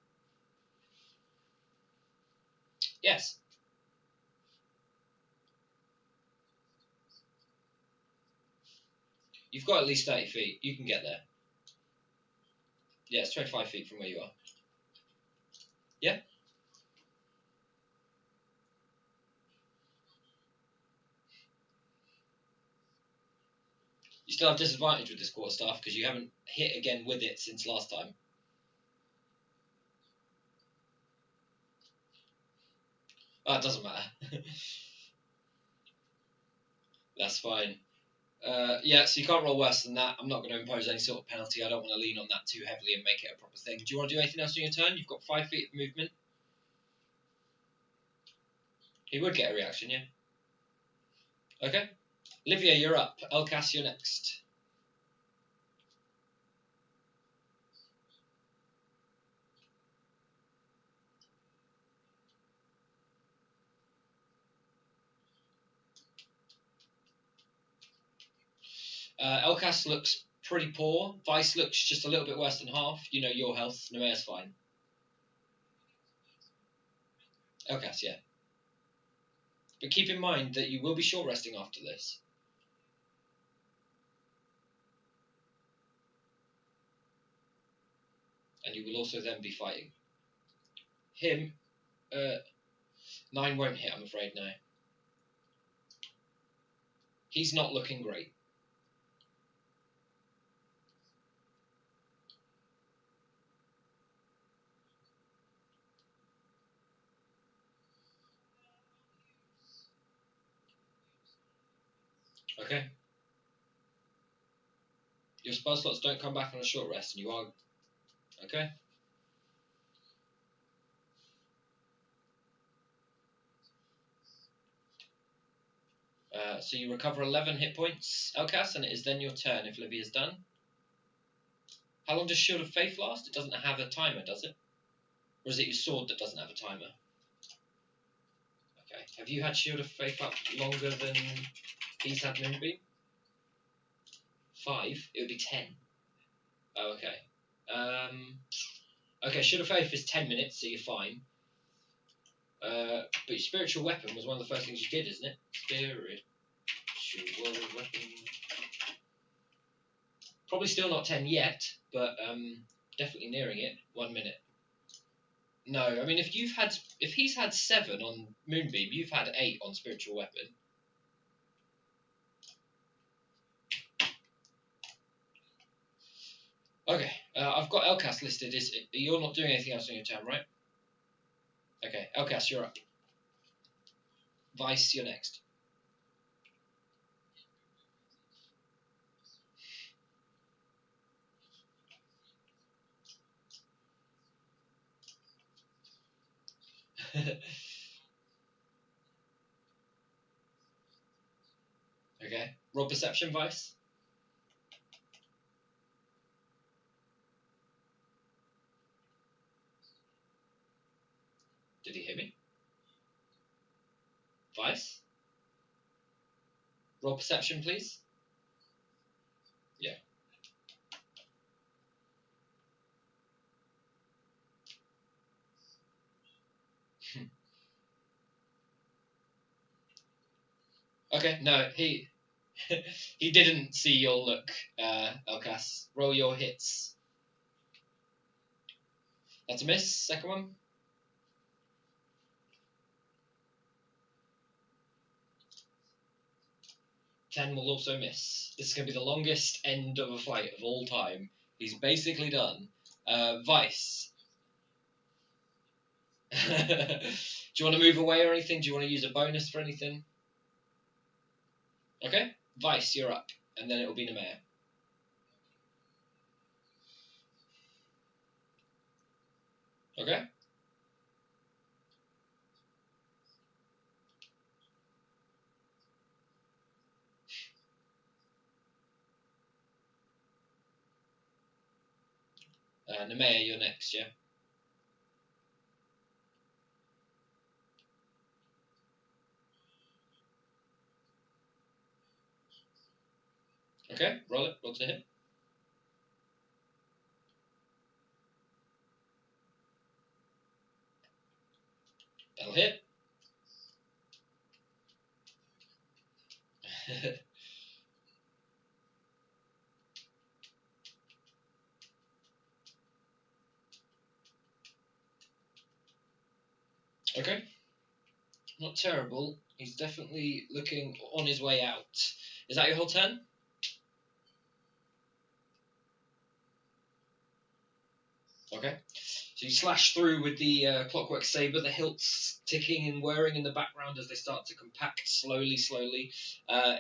Yes. You've got at least 30 feet. You can get there. Yeah, it's 25 feet from where you are. Yeah? You still have disadvantage with this quarterstaff because you haven't hit again with it since last time. Oh, it doesn't matter. That's fine. Yeah, so you can't roll worse than that. I'm not going to impose any sort of penalty. I don't want to lean on that too heavily and make it a proper thing. Do you want to do anything else on your turn? You've got 5 feet of movement. He would get a reaction, yeah. Okay. Livia, you're up. Elkas, you're next. Elkas looks pretty poor. Vice looks just a little bit worse than half. You know your health. Nemea's fine. Elkas, yeah. But keep in mind that you will be short resting after this. And you will also then be fighting. Him, 9 won't hit, I'm afraid, no. He's not looking great. Okay. Your spell slots don't come back on a short rest, and you are... Okay. So you recover 11 hit points, Elkas, and it is then your turn if Livia's done. How long does Shield of Faith last? It doesn't have a timer, does it? Or is it your sword that doesn't have a timer? Okay. Have you had Shield of Faith up longer than he's had Moonbeam? 5? It would be 10. Oh, okay. Okay, Shield of Faith is 10 minutes, so you're fine. But your spiritual weapon was one of the first things you did, isn't it? Spiritual weapon. Probably still not 10 yet, but definitely nearing it. 1 minute. No, I mean if he's had 7 on Moonbeam, you've had 8 on spiritual weapon. Okay, I've got Elkas listed. You're not doing anything else on your turn, right? Okay, Elkas, you're up. Vice, you're next. Okay, roll perception, Vice. Did he hit me? Vice? Roll perception, please. Yeah. Okay, no, he he didn't see your look, Elkas. Roll your hits. That's a miss. Second one. 10 will also miss. This is going to be the longest end of a fight of all time. He's basically done. Vice. Do you want to move away or anything? Do you want to use a bonus for anything? Okay. Vice, you're up. And then it will be Nemea. Okay. Nemea, you're next, yeah? Okay, roll it. Roll to hit. That'll hit. Okay. Not terrible. He's definitely looking on his way out. Is that your whole turn? Okay. So you slash through with the clockwork saber, the hilts ticking and whirring in the background as they start to compact slowly.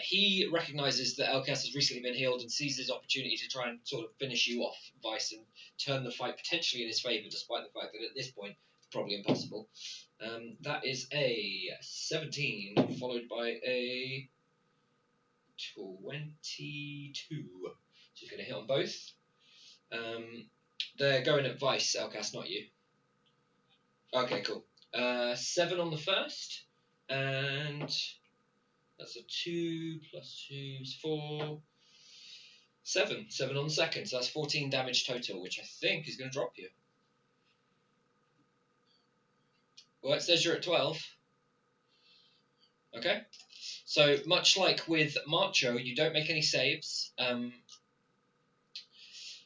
He recognizes that Elkas has recently been healed and sees his opportunity to try and sort of finish you off, Vice, and turn the fight potentially in his favor, despite the fact that at this point it's probably impossible. That is a 17, followed by a 22. So he's going to hit on both. They're going at Vice, Elkas, not you. Okay, cool. 7 on the first, and that's a 2 plus 2 is 4. 7. 7 on the second, so that's 14 damage total, which I think is going to drop you. Well, it says you're at 12. Okay. So, much like with Macho, you don't make any saves.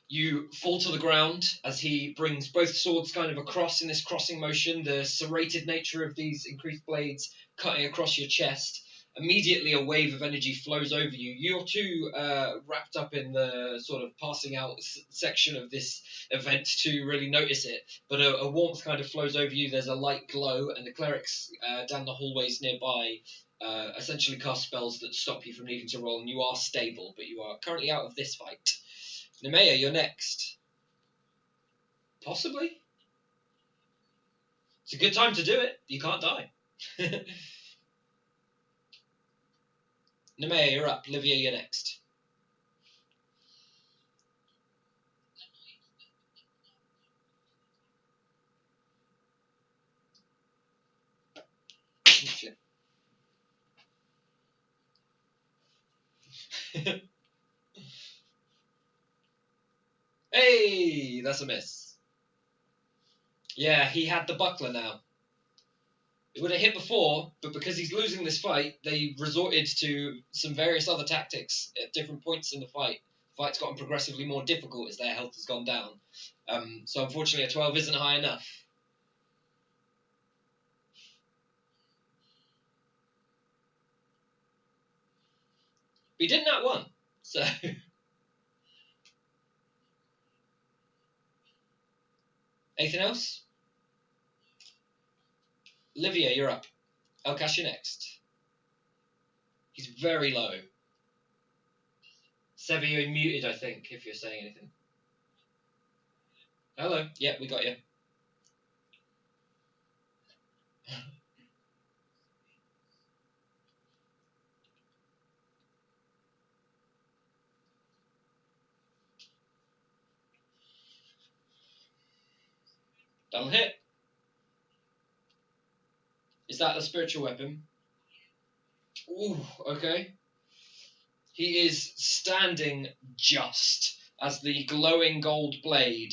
You fall to the ground as he brings both swords kind of across in this crossing motion, the serrated nature of these increased blades cutting across your chest. Immediately, a wave of energy flows over you. You're too wrapped up in the sort of passing out section of this event to really notice it, but a warmth kind of flows over you. There's a light glow, and the clerics down the hallways nearby essentially cast spells that stop you from needing to roll, and you are stable, but you are currently out of this fight. Nemea, you're next. Possibly. It's a good time to do it. You can't die. Nemea, you're up. Livia, you're next. Shit. Hey, that's a miss. Yeah, he had the buckler now. It would have hit before, but because he's losing this fight, they resorted to some various other tactics at different points in the fight. The fight's gotten progressively more difficult as their health has gone down. So unfortunately, a 12 isn't high enough. But he didn't that one, so... Anything else? Livia, you're up. Elkash, you're next. He's very low. Sevi, you're muted, I think, if you're saying anything. Hello. Yeah, we got you. That'll hit. Is that the spiritual weapon? Ooh, okay. He is standing just as the glowing gold blade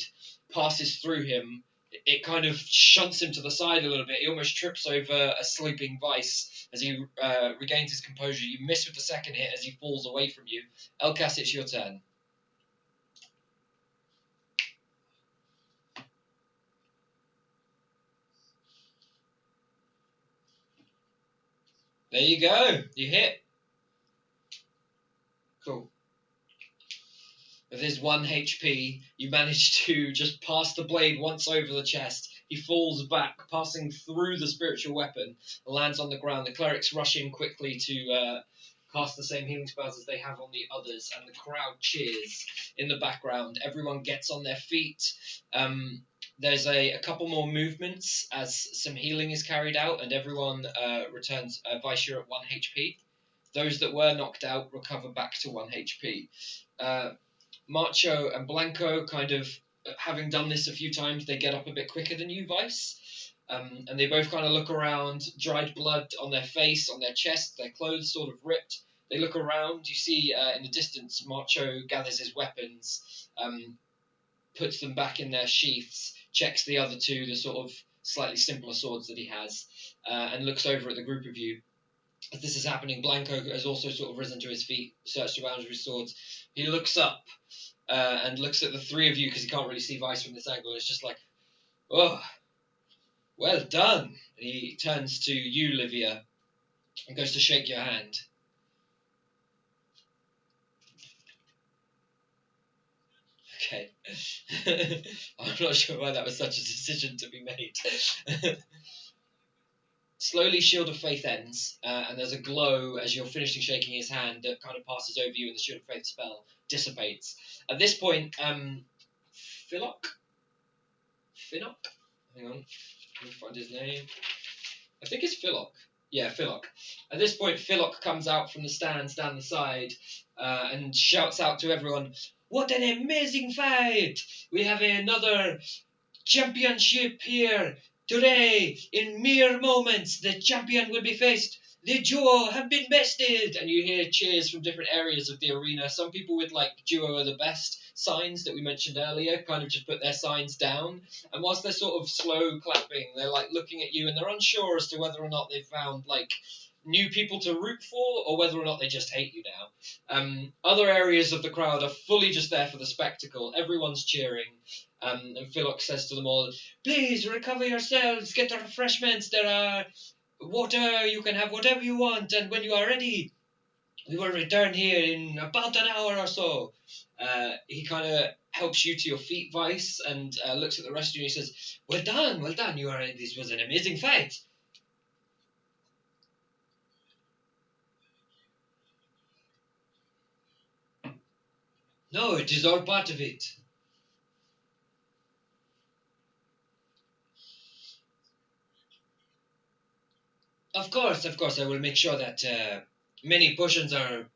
passes through him. It kind of shunts him to the side a little bit. He almost trips over a sleeping vice as he regains his composure. You miss with the second hit as he falls away from you. Elkas, it's your turn. There you go. You hit. Cool. With his 1 HP, you manage to just pass the blade once over the chest. He falls back, passing through the spiritual weapon, lands on the ground. The clerics rush in quickly to cast the same healing spells as they have on the others, and the crowd cheers in the background. Everyone gets on their feet. There's a couple more movements as some healing is carried out, and everyone returns. Vice, you're at 1 HP. Those that were knocked out recover back to 1 HP. Macho and Blanco, kind of having done this a few times, they get up a bit quicker than you, Vice. And they both kind of look around, dried blood on their face, on their chest, their clothes sort of ripped. They look around. You see in the distance, Macho gathers his weapons, puts them back in their sheaths, checks the other two, the sort of slightly simpler swords that he has, and looks over at the group of you. As this is happening, Blanco has also sort of risen to his feet, searched around with his swords. He looks up and looks at the three of you because he can't really see Vice from this angle. And it's just like, oh, well done. And he turns to you, Livia, and goes to shake your hand. Okay. I'm not sure why that was such a decision to be made. Slowly, Shield of Faith ends, and there's a glow as you're finishing shaking his hand that kind of passes over you, and the Shield of Faith spell dissipates. At this point, Finnock? Hang on, let me find his name. I think it's Finnock. Yeah, Finnock. At this point, Finnock comes out from the stands down the side and shouts out to everyone, "What an amazing fight! We have another championship here. Today, in mere moments, the champion will be faced The duo have been bested, and you hear cheers from different areas of the arena. Some people with like duo are the best signs that we mentioned earlier kind of just put their signs down, and whilst they're sort of slow clapping, they're like looking at you and they're unsure as to whether or not they've found like new people to root for or whether or not they just hate you now. Other areas of the crowd are fully just there for the spectacle. Everyone's cheering, and Philok says to them all, "Please recover yourselves, get the refreshments. There are water, you can have whatever you want, and when you are ready, we will return here in about an hour or so." He kind of helps you to your feet, Vice, and looks at the rest of you and he says, "Well done, well done. This was an amazing fight." No, it is all part of it. Of course, I will make sure that many potions are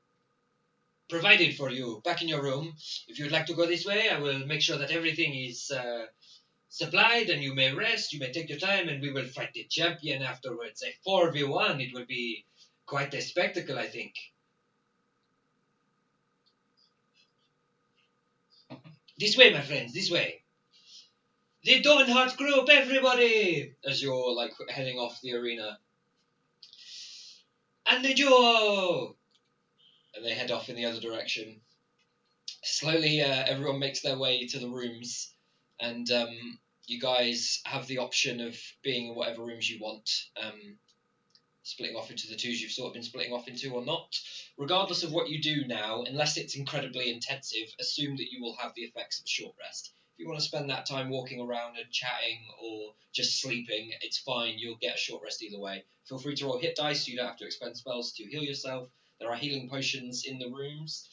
provided for you back in your room. If you would like to go this way, I will make sure that everything is supplied and you may rest, you may take your time, and we will fight the champion afterwards. A 4v1, it will be quite a spectacle, I think. This way, my friends, this way. The Dawnheart group, everybody! As you're like heading off the arena. And the duo! And they head off in the other direction. Slowly, everyone makes their way to the rooms, and you guys have the option of being in whatever rooms you want. Splitting off into the twos you've sort of been splitting off into or not. Regardless of what you do now, unless it's incredibly intensive, assume that you will have the effects of a short rest. If you want to spend that time walking around and chatting or just sleeping, it's fine. You'll get a short rest either way. Feel free to roll hit dice so you don't have to expend spells to heal yourself. There are healing potions in the rooms.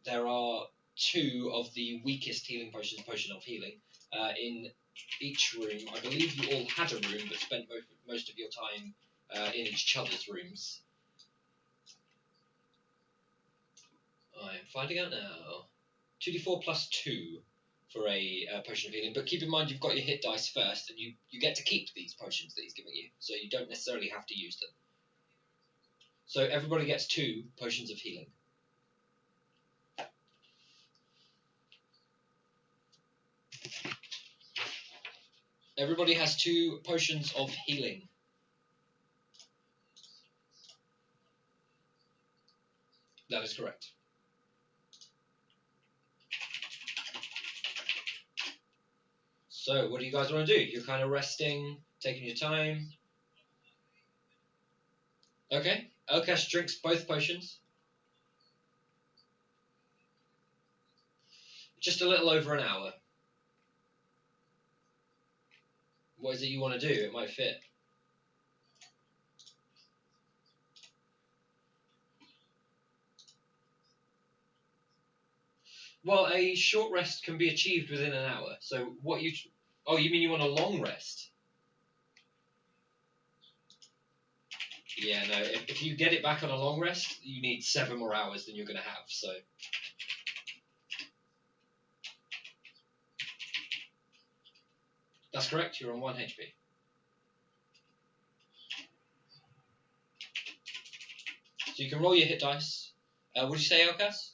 There are two of the weakest healing potions, potion of healing, in each room. I believe you all had a room but spent most of your time in each other's rooms. I am finding out now. 2d4 plus 2 for a potion of healing, but keep in mind you've got your hit dice first, and you get to keep these potions that he's giving you, so you don't necessarily have to use them. So everybody gets 2 potions of healing. Everybody has 2 potions of healing. That is correct. So what do you guys want to do? You're kind of resting, taking your time. Okay. Elkash drinks both potions. Just a little over an hour. What is it you want to do? It might fit. Well, a short rest can be achieved within an hour. So what you? Oh, you mean you want a long rest? Yeah, no. If you get it back on a long rest, you need 7 more hours than you're going to have. So that's correct. You're on 1 HP. So you can roll your hit dice. What did you say, Elkas?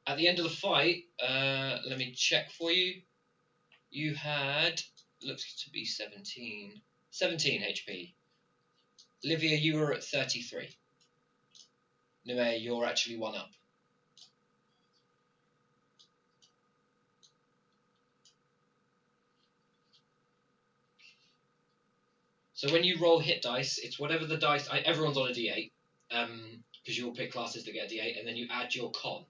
At the end of the fight, let me check for you. You had looks to be 17 HP. Livia, you were at 33. Nume, you're actually 1 up. So when you roll hit dice, it's whatever the dice. Everyone's on a D8, because you all pick classes that get a D8, and then you add your con.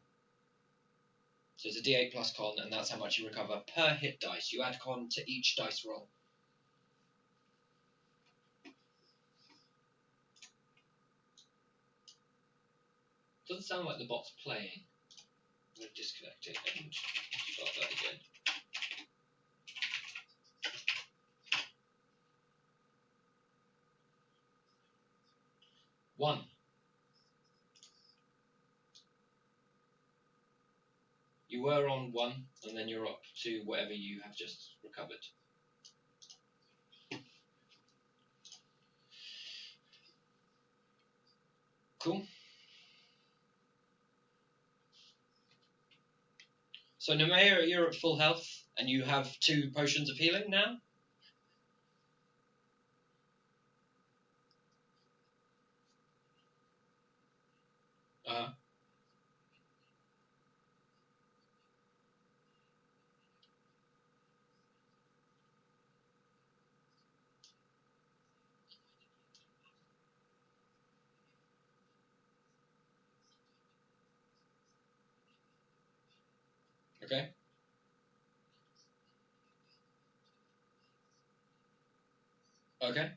So it's a D8 plus con, and that's how much you recover per hit dice. You add con to each dice roll. Doesn't sound like the bot's playing. I'm going to disconnect it and start that again. 1. You were on 1, and then you're up to whatever you have just recovered. Cool. So Nemea, you're at full health, and you have 2 potions of healing now. Uh, okay. Okay.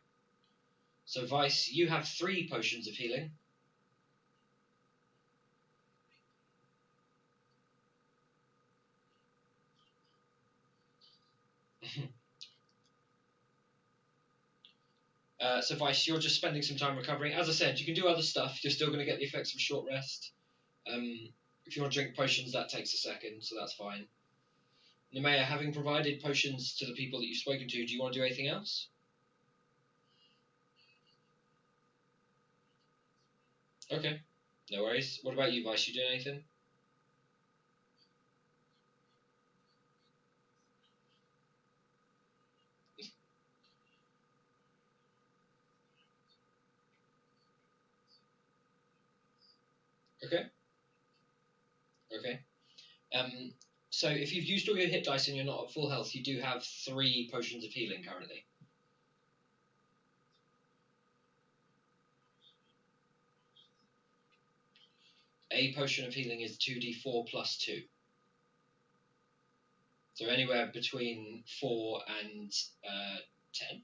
So Vice, you have 3 potions of healing. So Vice, you're just spending some time recovering. As I said, you can do other stuff. You're still going to get the effects of a short rest. If you want to drink potions, that takes a second, so that's fine. Nemea, having provided potions to the people that you've spoken to, do you want to do anything else? Okay. No worries. What about you, Vice? You doing anything? Okay. Okay. Um, so if you've used all your hit dice and you're not at full health, you do have 3 potions of healing currently. A potion of healing is 2d4 plus 2. So anywhere between 4 and 10.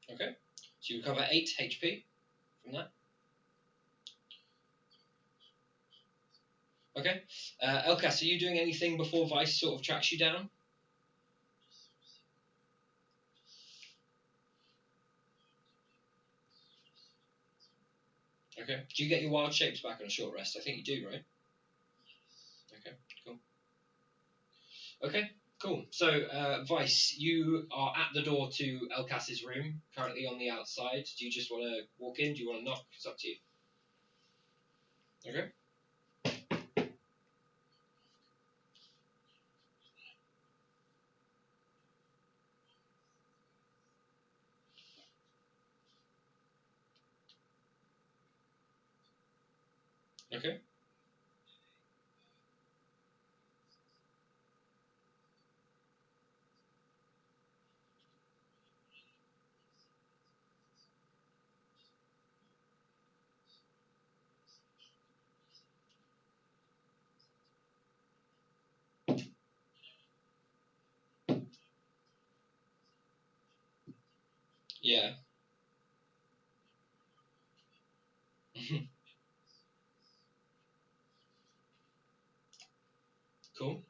Okay. So you recover 8 HP from that. Okay. Elkas, are you doing anything before Vice sort of tracks you down? Okay. Do you get your wild shapes back on a short rest? I think you do, right? Okay, cool. Okay, cool. So, Vice, you are at the door to Elkas's room, currently on the outside. Do you just want to walk in? Do you want to knock? It's up to you. Okay. Okay. Yeah. Cool.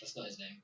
That's not his name.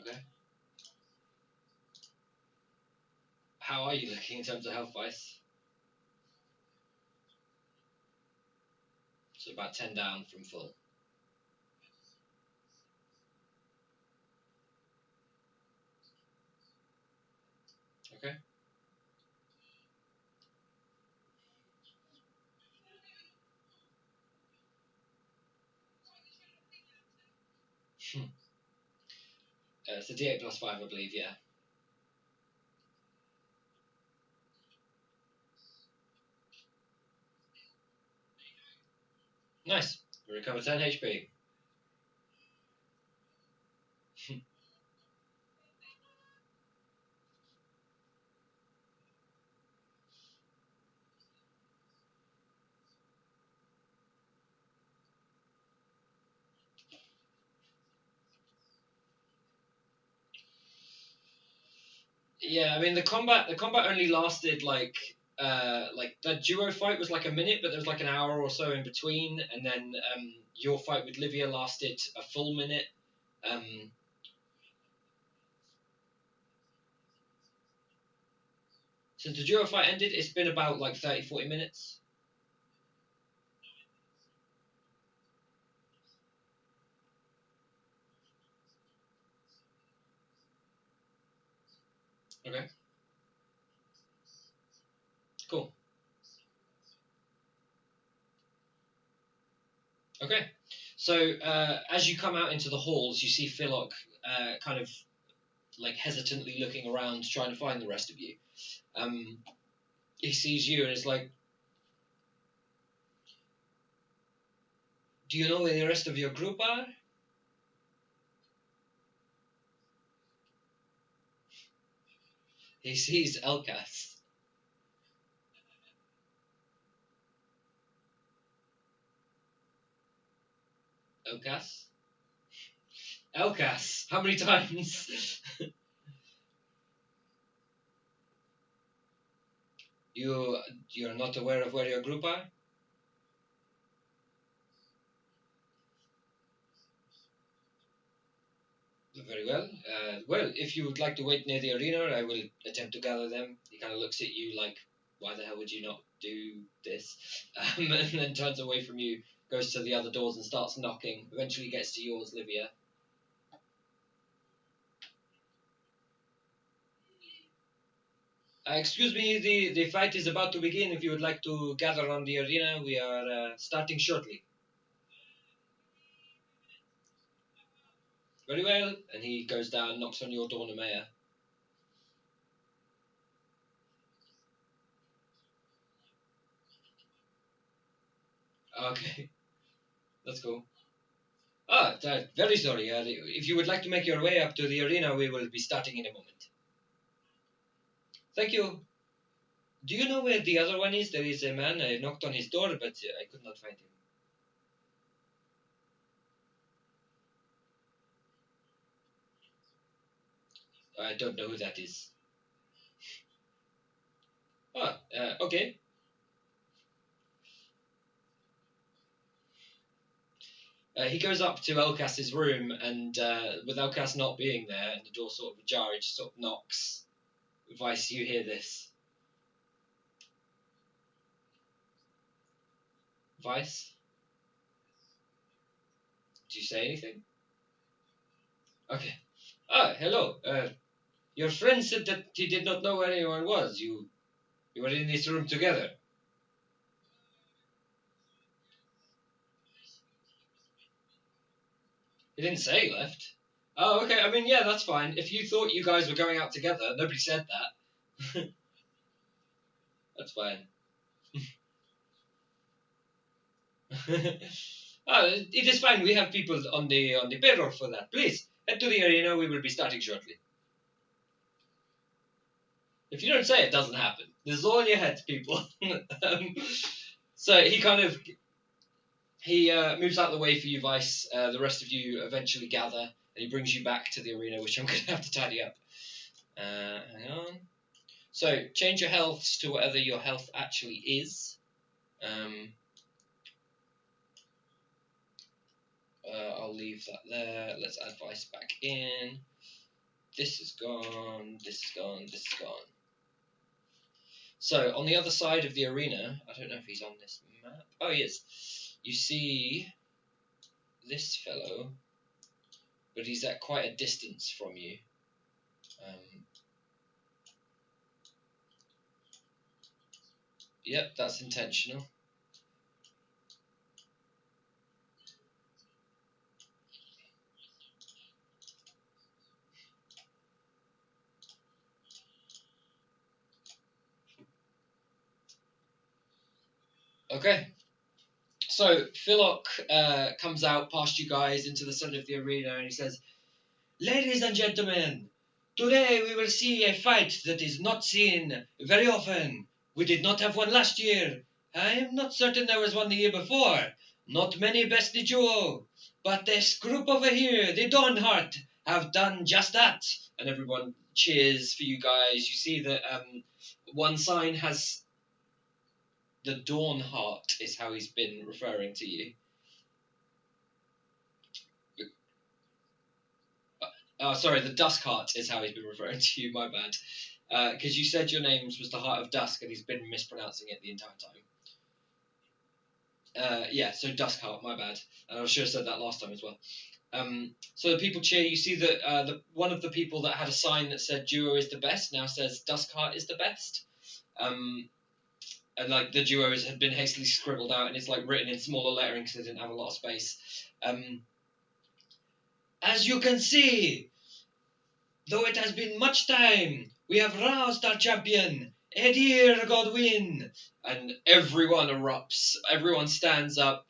Okay. How are you looking in terms of health wise? So about 10 down from full. Okay. It's a D8 plus 5, I believe, yeah. Nice. You recover 10 HP. Yeah, I mean the combat only lasted like that duo fight was like a minute, but there was like an hour or so in between, and then your fight with Livia lasted a full minute. Um, since the duo fight ended, it's been about like 30-40 minutes. Okay, cool. Okay, so as you come out into the halls, you see Philok kind of like hesitantly looking around, trying to find the rest of you. Um, he sees you and is like, "Do you know where the rest of your group are?" He sees Elkas. Elkas? Elkas! How many times? you you're not aware of where your group are? Very well. Well, if you would like to wait near the arena, I will attempt to gather them. He kind of looks at you like, why the hell would you not do this? And then turns away from you, goes to the other doors and starts knocking. Eventually gets to yours, Livia. Excuse me, the fight is about to begin. If you would like to gather on the arena, we are starting shortly. Very well. And he goes down, knocks on your door, Nemea. Okay, that's cool. Very sorry. If you would like to make your way up to the arena, we will be starting in a moment. Thank you. Do you know where the other one is? There is a man. I knocked on his door, but I could not find him. I don't know who that is. Okay. He goes up to Elkas's room, and with Elkas not being there and the door sort of ajar, he just sort of knocks. Vice, you hear this. Vice, do you say anything? Okay. Hello. Your friend said that he did not know where anyone was. You were in this room together. He didn't say he left. Oh, okay. I mean, yeah, that's fine. If you thought you guys were going out together, nobody said that. That's fine. It is fine. We have people on the payroll for that. Please head to the arena. We will be starting shortly. If you don't say it, doesn't happen. This is all in your heads, people. So he kind of moves out of the way for you, Vice. The rest of you eventually gather, and he brings you back to the arena, which I'm going to have to tidy up. Hang on. So change your healths to whatever your health actually is. I'll leave that there. Let's add Vice back in. This is gone. This is gone. This is gone. So on the other side of the arena, I don't know if he's on this map. Oh, he is. You see this fellow, but he's at quite a distance from you. Yep, that's intentional. Okay. So Philok comes out past you guys into the center of the arena, and he says, "Ladies and gentlemen, today we will see a fight that is not seen very often. We did not have one last year. I am not certain there was one the year before. Not many best the duo. But this group over here, the Dawnheart, have done just that." And everyone cheers for you guys. You see that one sign has the Dawnheart is how he's been referring to you. Sorry, the Duskheart is how he's been referring to you. My bad. Because you said your name was the Heart of Dusk, and he's been mispronouncing it the entire time. Yeah, so Duskheart. My bad. And I should have said that last time as well. So the people cheer. You see that one of the people that had a sign that said "Duo is the best" now says "Duskheart is the best." And like the duos had been hastily scribbled out, and it's like written in smaller lettering because they didn't have a lot of space. As you can see, though it has been much time, we have roused our champion, Edir Godwin. And everyone erupts. Everyone stands up.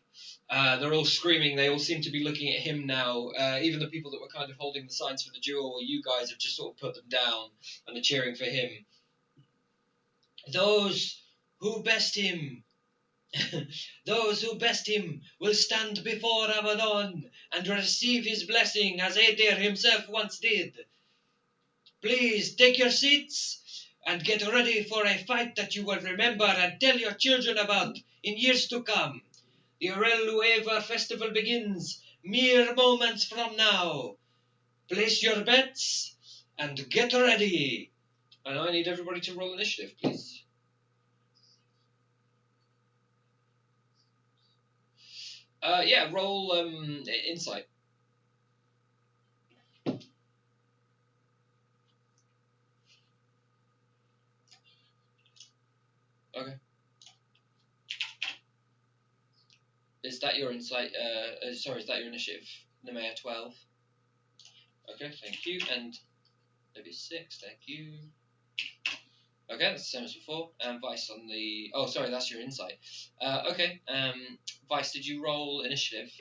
They're all screaming. They all seem to be looking at him now. Even the people that were kind of holding the signs for the duel, or you guys, have just sort of put them down and are cheering for him. Those who best him, those who best him will stand before Abaddon and receive his blessing as Adir himself once did. Please take your seats and get ready for a fight that you will remember and tell your children about in years to come. The Aurel festival begins mere moments from now. Place your bets and get ready. And I need everybody to roll initiative, please. Roll insight. Okay. Is that your insight? Is that your initiative? Nemea 12. Okay, thank you. And maybe 6, thank you. Okay, that's the same as before. And Vice on the... Oh, sorry, that's your insight. Okay, Vice, did you roll initiative?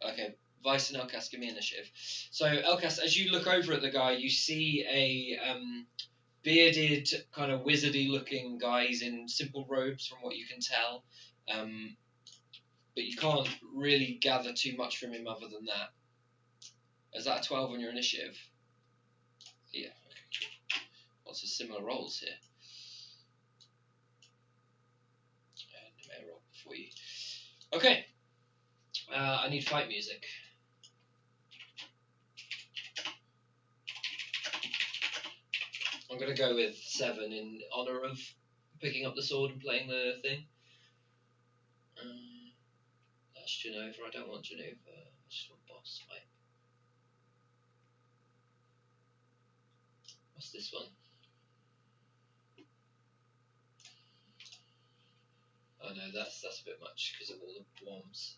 Okay, Vice and Elkas, give me initiative. So, Elkas, as you look over at the guy, you see a bearded, kind of wizardy-looking guy. He's in simple robes, from what you can tell. But you can't really gather too much from him other than that. Is that a 12 on your initiative? Yeah, okay, cool. Lots of similar rolls here. And I may roll for you. Okay. I need fight music. I'm going to go with 7 in honour of picking up the sword and playing the thing. That's Genova. I don't want Genova. I just want boss fight. What's this one? Oh no, that's a bit much because of all the bombs.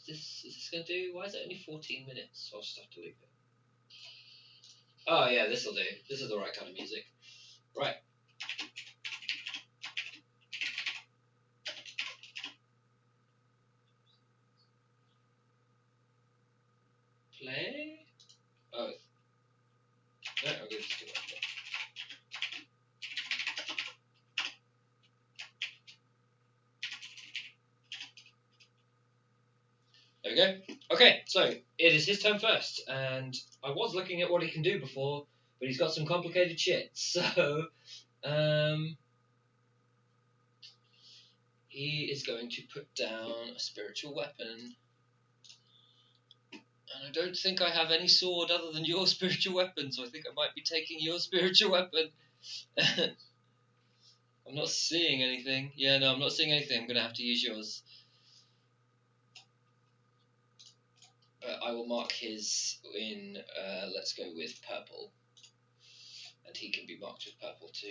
Is this going to do? Why is it only 14 minutes? I'll just have to leave it. Oh yeah, this will do. This is the right kind of music. Right. Play? Oh. No, I'll just do it. There we go. Okay, so it is his turn first, and I was looking at what he can do before, but he's got some complicated shit. So, he is going to put down a spiritual weapon. And I don't think I have any sword other than your spiritual weapon, so I think I might be taking your spiritual weapon. I'm not seeing anything. Yeah, no, I'm not seeing anything. I'm going to have to use yours. I will mark his in, let's go with purple. And he can be marked with purple to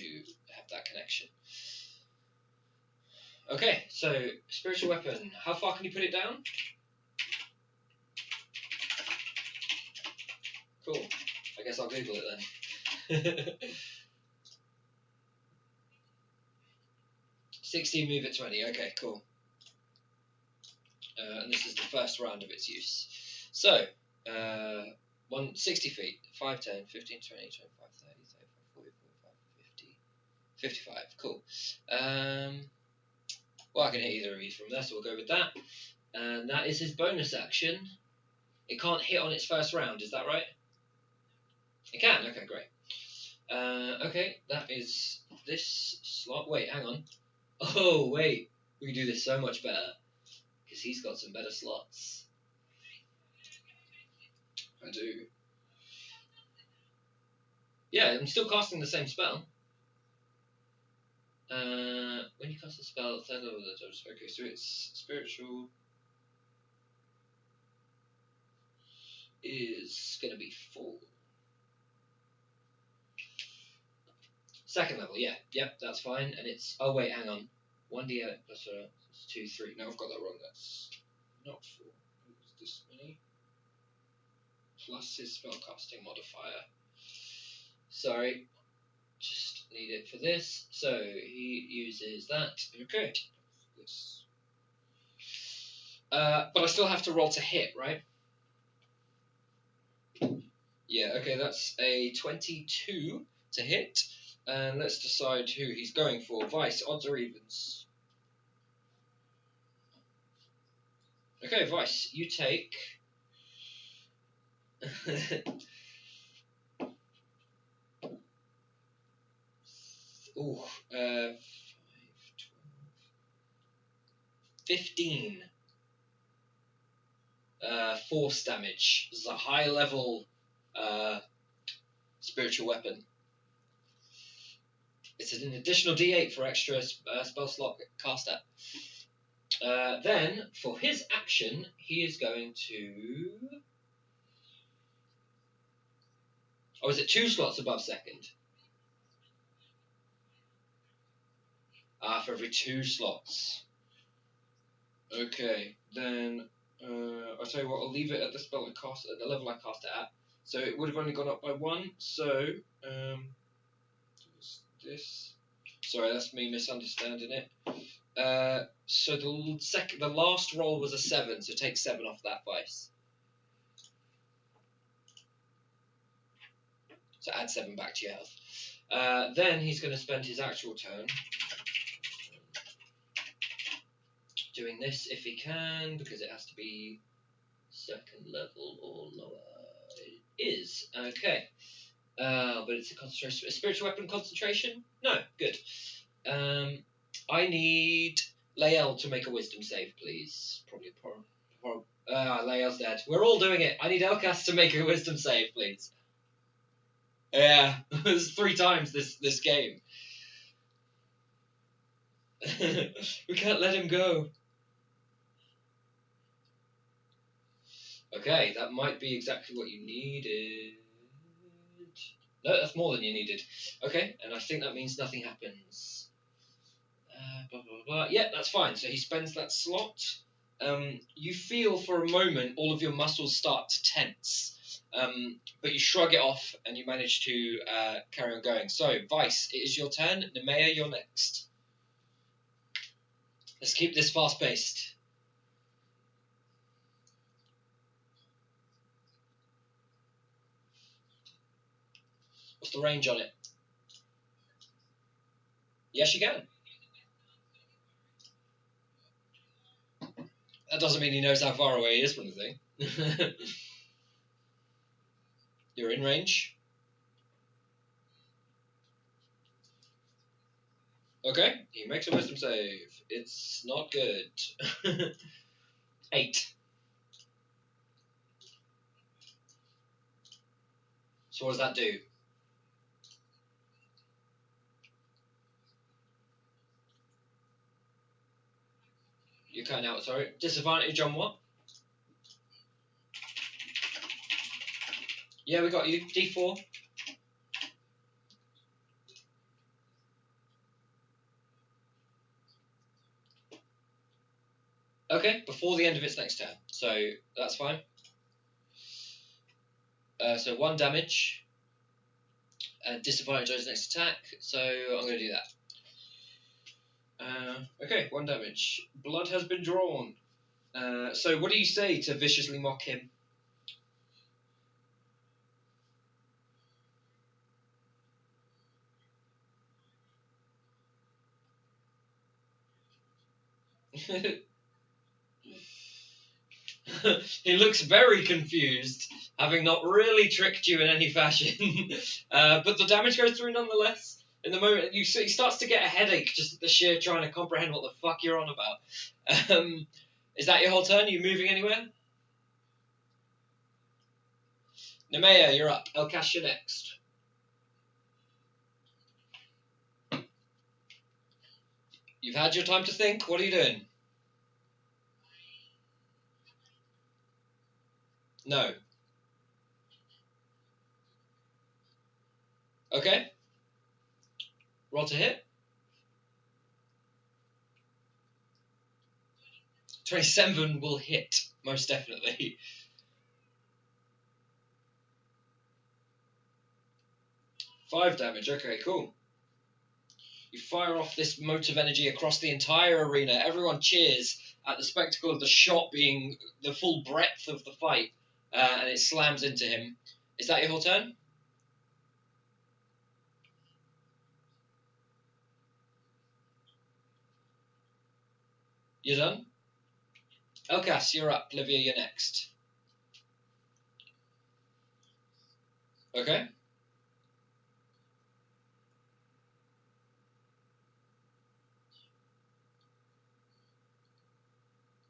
have that connection. Okay, so spiritual weapon. How far can you put it down? Cool. I guess I'll Google it then. 16, move at 20. Okay, cool. And this is the first round of its use. So, 60 feet. 5, 10, 15, 20, 25, 30, 35, 40, 45, 50. 55, cool. Well, I can hit either of you from there, so we'll go with that. And that is his bonus action. It can't hit on its first round, is that right? It can, okay, great. Okay, that is this slot. Wait, hang on. Oh, wait. We can do this so much better. Because he's got some better slots. I do. Yeah, I'm still casting the same spell. When you cast a spell, third level of the dodge. Okay, so it's spiritual. Is going to be 4. Second level, yeah. Yep, that's fine. And it's... Oh, wait, hang on. 1d8 plus... it's 2, 3. No, I've got that wrong. That's not 4. It's this many. Plus his spellcasting modifier. Sorry. just need it for this. So he uses that. Okay. This. But I still have to roll to hit, right? Yeah, okay, that's a 22 to hit. And let's decide who he's going for. Vice, odds or evens? Okay, Vice, you take... Ooh, 15 force damage. This is a high level spiritual weapon. It's an additional d8 for extra spell slot cast at. Then, for his action, he is going to... Oh, is it 2 slots above second? For every 2 slots. Okay, then I'll tell you what, I'll leave it at the spell I cast at the level I cast it at. So it would have only gone up by 1. So this. Sorry, that's me misunderstanding it. So the last roll was a 7, so take 7 off that, Vice. So add 7 back to your health. Then he's going to spend his actual turn doing this if he can, because it has to be 2nd level or lower. It is. Okay. But it's a concentration. A spiritual weapon concentration? No. Good. I need Lael to make a wisdom save, please. Probably Lael's dead. We're all doing it. I need Elkas to make a wisdom save, please. Yeah. It's 3 times this game. We can't let him go. Okay, that might be exactly what you needed. No, that's more than you needed. Okay, and I think that means nothing happens. Blah, blah, blah. Yeah, that's fine. So he spends that slot. You feel for a moment all of your muscles start to tense, but you shrug it off and you manage to carry on going. So, Vice, it is your turn. Nemea, you're next. Let's keep this fast-paced. What's the range on it? Yes, you can. That doesn't mean he knows how far away he is from the thing. You're in range. Okay, he makes a wisdom save. It's not good. 8. So what does that do? You're cutting out, sorry. Disadvantage on what? Yeah, we got you. D4. Okay, before the end of its next turn. So that's fine. So 1 damage. And disadvantage on its next attack. So I'm going to do that. Okay, 1 damage. Blood has been drawn. So what do you say to viciously mock him? He looks very confused, having not really tricked you in any fashion. But the damage goes through nonetheless. In the moment, he starts to get a headache just at the sheer trying to comprehend what the fuck you're on about. Is that your whole turn? Are you moving anywhere? Nemea, you're up. Elkas, you're next. You've had your time to think. What are you doing? No. Okay. Roll to hit. 27 will hit, most definitely. 5 damage. Okay, cool. You fire off this mote of energy across the entire arena. Everyone cheers at the spectacle of the shot being the full breadth of the fight, and it slams into him. Is that your whole turn? You're done? Elkas, you're up. Livia, you're next. Okay.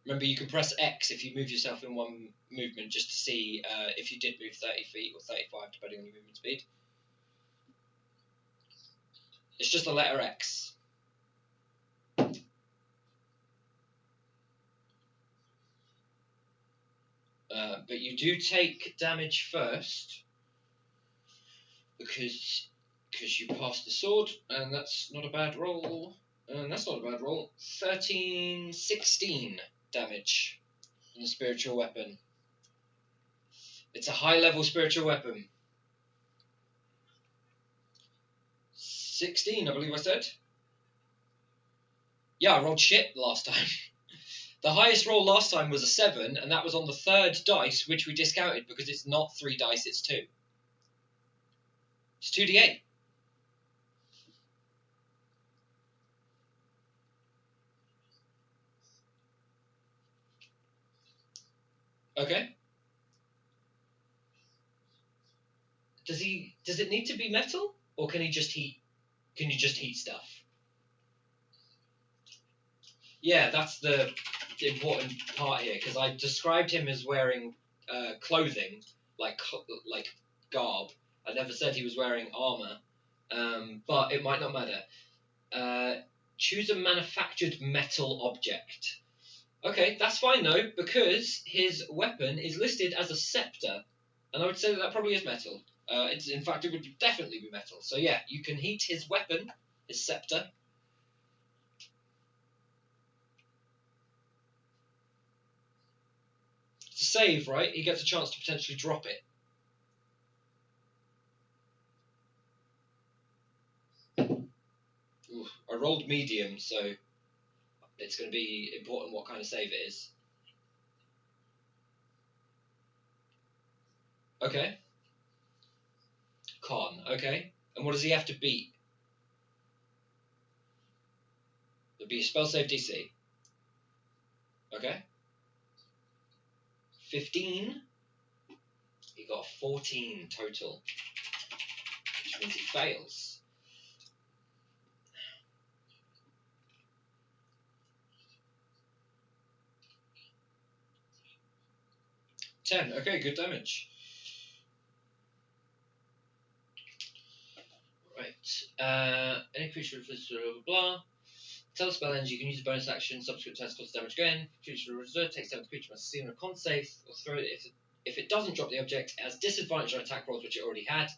Remember, you can press X if you move yourself in one movement just to see if you did move 30 feet or 35, depending on your movement speed. It's just the letter X. But you do take damage first because you passed the sword, and that's not a bad roll. And that's not a bad roll. 13, 16 damage from the spiritual weapon. It's a high-level spiritual weapon. 16, I believe I said. Yeah, I rolled shit last time. The highest roll last time was a 7, and that was on the 3rd dice, which we discounted because it's not 3 dice, it's 2. It's 2d8. Okay. Does it need to be metal, or can he just heat? Can you just heat stuff? Yeah, that's the important part here, because I described him as wearing clothing, like garb. I never said he was wearing armor, but it might not matter. Choose a manufactured metal object. Okay, that's fine though, because his weapon is listed as a scepter, and I would say that probably is metal. In fact, it would definitely be metal. So yeah, you can heat his weapon, his scepter. To save, right? He gets a chance to potentially drop it. Ooh, I rolled medium, so it's going to be important what kind of save it is. Okay. Con. Okay. And what does he have to beat? It'll be a spell save DC. Okay. 15. He got 14 total, which means he fails. Ten. Okay, good damage. Right. Any creature with blah blah blah. Tell spell ends, you can use a bonus action, subsequent turns cost damage again. Creature reserve takes down the creature must succeed on a con save or throw it if it doesn't drop the object, it has disadvantage on attack rolls, which it already had,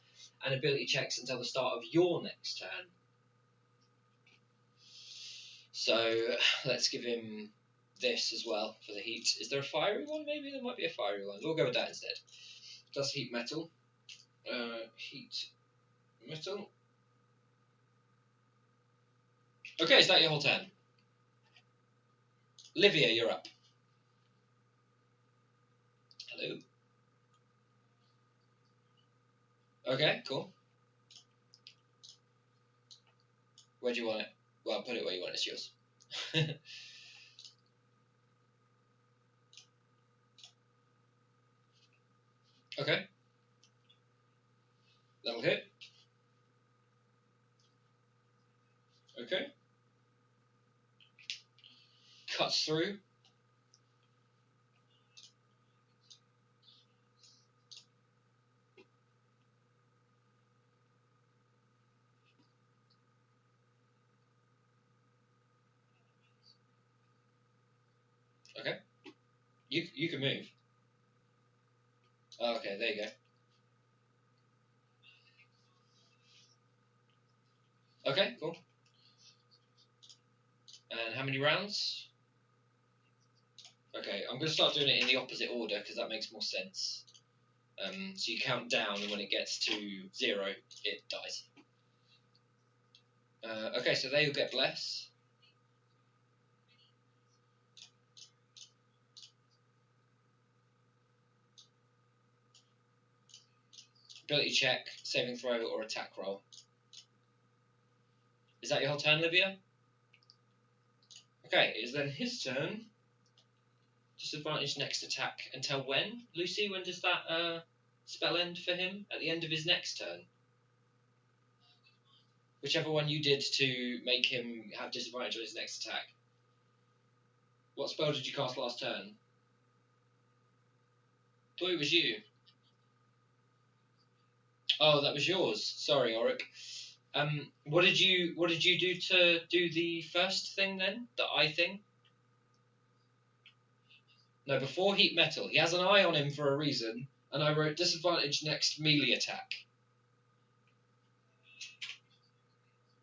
and ability checks until the start of your next turn. So let's give him this as well for the heat. Is there a fiery one? Maybe there might be a fiery one. We'll go with that instead. Does heat metal. Heat metal. Okay, is that your whole turn? Livia, you're up. Hello. Okay, cool. Where do you want it? Well, put it where you want it. It's yours. Okay. That'll hit. Okay. Cuts through. Okay. You can move. Oh, okay, there you go. Okay, cool. And how many rounds? Okay, I'm going to start doing it in the opposite order because that makes more sense. So you count down, and when it gets to 0, it dies. Okay, so they will get bless. Ability check, saving throw, or attack roll. Is that your whole turn, Livia? Okay, it is then his turn. Disadvantage next attack until when? Lucy, when does that spell end for him? At the end of his next turn? Whichever one you did to make him have disadvantage on his next attack. What spell did you cast last turn? Thought it was you. Oh, that was yours. Sorry, Auric. What did you do to do the first thing then? The eye thing? No, before heat metal. He has an eye on him for a reason, and I wrote disadvantage next melee attack.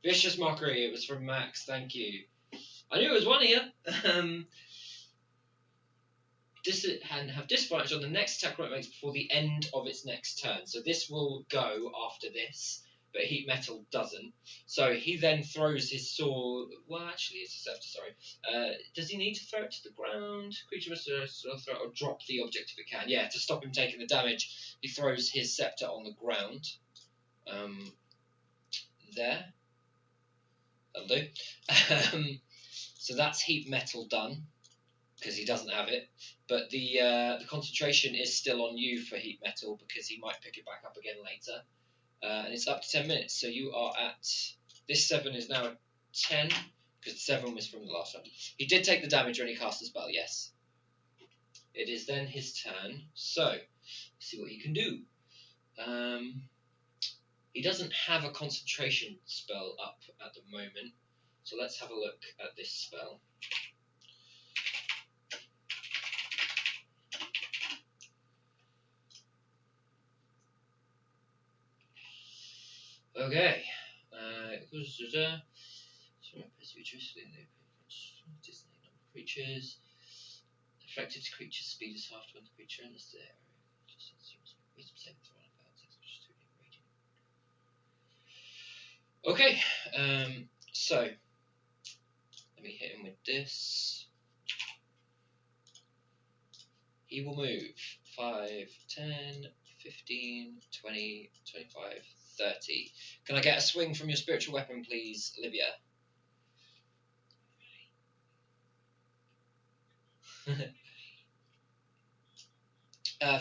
Vicious Mockery. It was from Max. Thank you. I knew it was one of you. And have disadvantage on the next attack roll it makes before the end of its next turn. So this will go after this, but heat metal doesn't. So he then throws his sword. Well, actually, it's a scepter. Sorry. Does he need to throw it to the ground? Creature must throw it or drop the object if it can. Yeah, to stop him taking the damage, he throws his scepter on the ground. There. That'll do. So that's heat metal done, because he doesn't have it, but the concentration is still on you for heat metal, because he might pick it back up again later, and it's up to 10 minutes, so you are at, this 7 is now at 10, because the 7 was from the last one. He did take the damage when he cast the spell, yes. It is then his turn, so let's see what he can do. He doesn't have a concentration spell up at the moment, so let's have a look at this spell. Okay. Creatures. Affected creature's speed is halved when the creature enters the area. Okay. So let me hit him with this. He will move 5, 10, 15, 20, 25, 30. Can I get a swing from your spiritual weapon, please, Livia?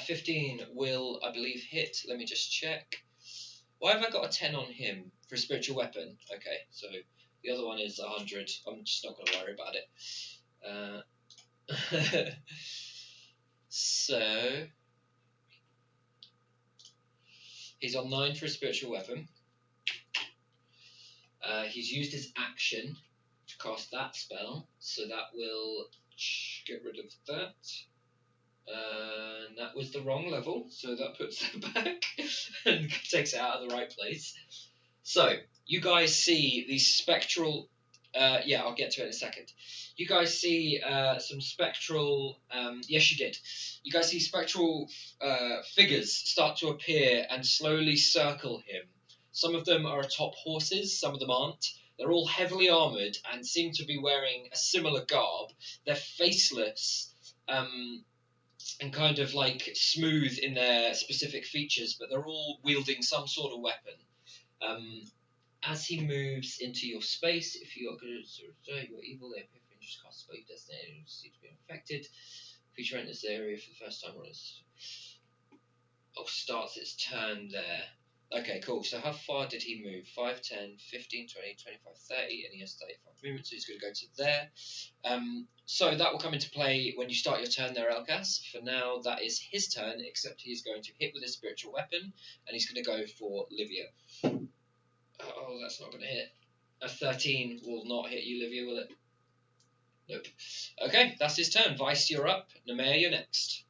15 will, I believe, hit. Let me just check. Why have I got a 10 on him for a spiritual weapon? Okay, so the other one is 100. I'm just not going to worry about it. So he's on 9 for a spiritual weapon. He's used his action to cast that spell, so that will get rid of that. And that was the wrong level, so that puts that back and takes it out of the right place. So, you guys see these spectral... yeah, I'll get to it in a second. You guys see some spectral... yes, you did. You guys see spectral figures start to appear and slowly circle him. Some of them are atop horses, some of them aren't. They're all heavily armoured and seem to be wearing a similar garb. They're faceless, and kind of like smooth in their specific features, but they're all wielding some sort of weapon. As he moves into your space, if you are good at your evil, they appear to just cast spell designated and seem to be infected. Creature enters the area for the first time starts its turn there. Okay, cool. So how far did he move? 5, 10, 15, 20, 25, 30, and he has 35 movement, so he's going to go to there. So that will come into play when you start your turn there, Elgas. For now, that is his turn, except he is going to hit with his spiritual weapon, and he's going to go for Livia. Oh, that's not going to hit. A 13 will not hit you, Livia, will it? Nope. Okay, that's his turn. Vice, you're up. Nemea, you're next.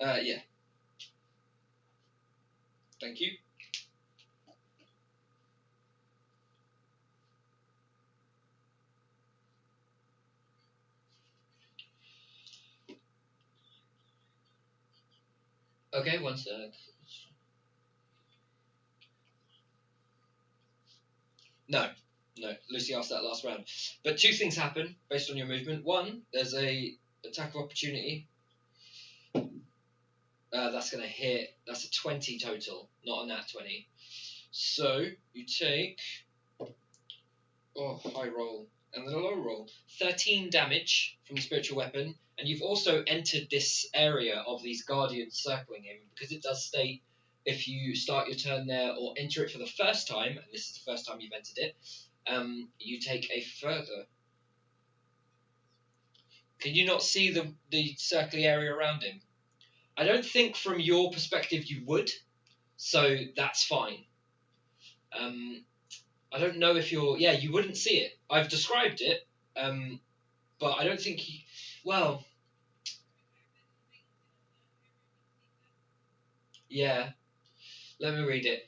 Yeah. Thank you. Okay, one sec. No, Lucy asked that last round. But two things happen based on your movement. One, there's a attack of opportunity. That's going to hit. That's a 20 total, not a nat 20. So you take high roll and then a low roll. 13 damage from the spiritual weapon, and you've also entered this area of these guardians circling him because it does state if you start your turn there or enter it for the first time, and this is the first time you've entered it, you take a further. Can you not see the circly area around him? I don't think from your perspective you would, so that's fine. I don't know if you're. Yeah, you wouldn't see it. I've described it, but I don't think. Well, yeah. Let me read it.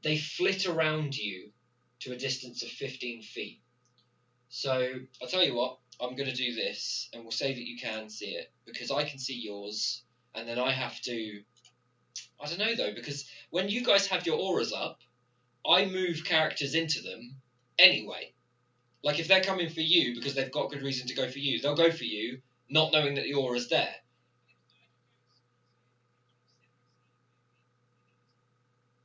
They flit around you to a distance of 15 feet. So I'll tell you what. I'm going to do this, and we'll say that you can see it because I can see yours, and then I have to. I don't know though, because when you guys have your auras up, I move characters into them anyway. Like if they're coming for you because they've got good reason to go for you, they'll go for you, not knowing that the aura's there.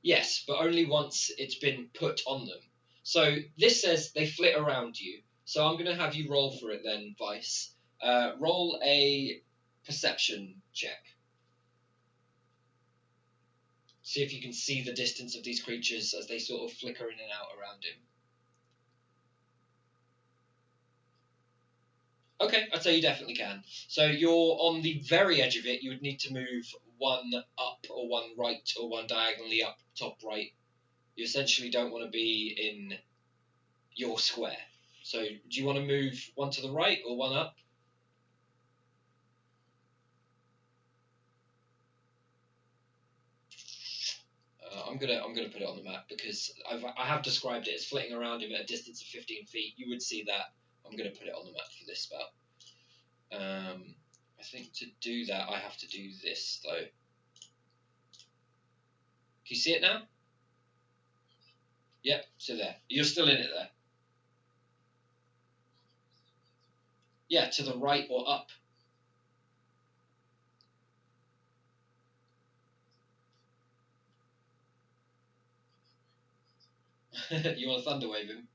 Yes, but only once it's been put on them. So this says they flit around you. So I'm going to have you roll for it then, Vice. Roll a perception check. See if you can see the distance of these creatures as they sort of flicker in and out around him. Okay, I'd say you definitely can. So you're on the very edge of it. You would need to move one up or one right or one diagonally up, top right. You essentially don't want to be in your square. So do you want to move one to the right or one up? I'm gonna put it on the map because I have described it as flitting around him at a distance of 15 feet. You would see that. I'm gonna put it on the map for this spell. I think to do that I have to do this though. Can you see it now? Yep. So there. You're still in it there. Yeah, to the right or up. You want to thunderwave him?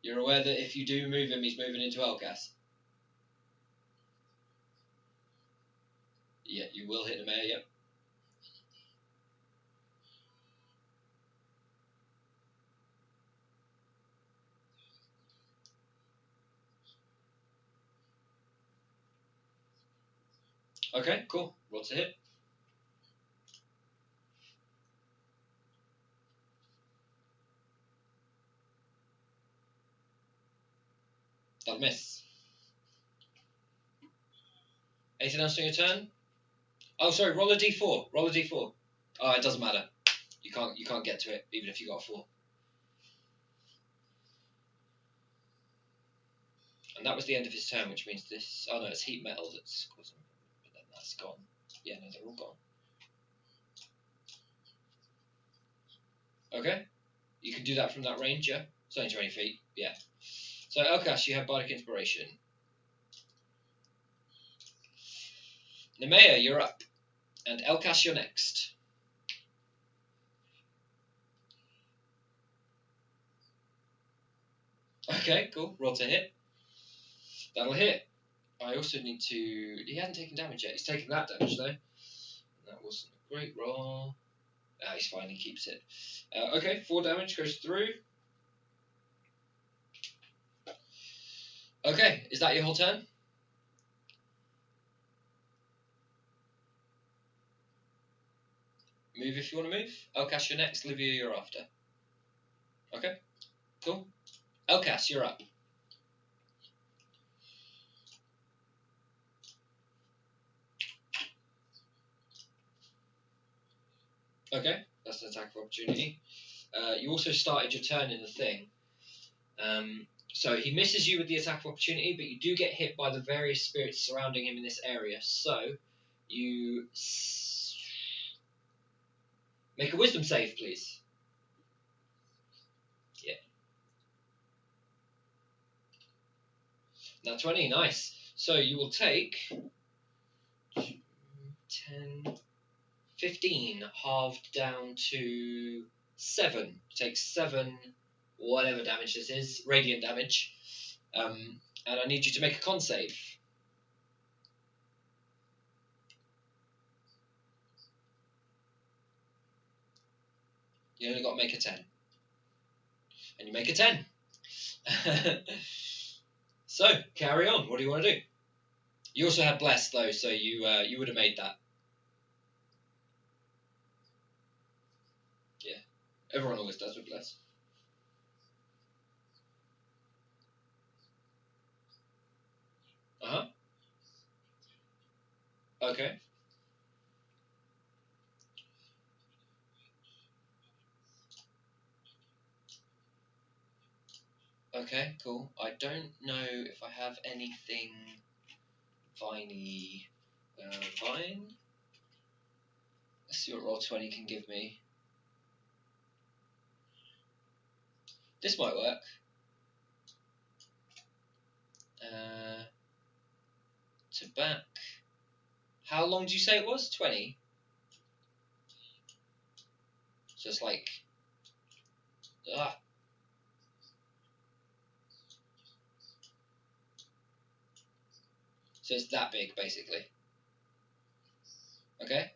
You're aware that if you do move him, he's moving into Elgas? Yeah, you will hit the mayor, yep. Okay, cool. Roll to hit. That'll miss. Anything else on your turn? Oh, sorry. Roll a d4. Roll a d4. Oh, it doesn't matter. You can't get to it even if you got a 4. And that was the end of his turn, which means this. Oh no, it's heat metal that's causing. But then that's gone. Yeah, no, they're all gone. Okay. You can do that from that range, yeah. It's only 20 feet. Yeah. So Elkas, you have bardic inspiration. Nemea, you're up, and Elkas, you're next. Okay, cool. Roll to hit. That'll hit. I also need to. He hasn't taken damage yet. He's taken that damage though. That wasn't a great roll. He's fine. He keeps it. Okay, 4 damage goes through. Okay, is that your whole turn? Move if you want to move. Elkas, you're next. Livia, you're after. Okay, cool. Elkas, you're up. Okay, that's an attack of opportunity. You also started your turn in the thing. So he misses you with the attack of opportunity, but you do get hit by the various spirits surrounding him in this area. So You make a wisdom save, please. Yeah. Now 20, nice. So you will take 10, 15, halved down to 7. Take 7, whatever damage this is, radiant damage. And I need you to make a con save. You only got to make a 10. And you make a 10. So, carry on. What do you want to do? You also had Bless, though, so you would have made that. Yeah. Everyone always does with Bless. Uh-huh. Okay. Okay, cool. I don't know if I have anything viney. Vine? Let's see what Roll20 can give me. This might work. To back. How long did you say it was? 20? So it's like... Ah. So it's that big, basically. Okay.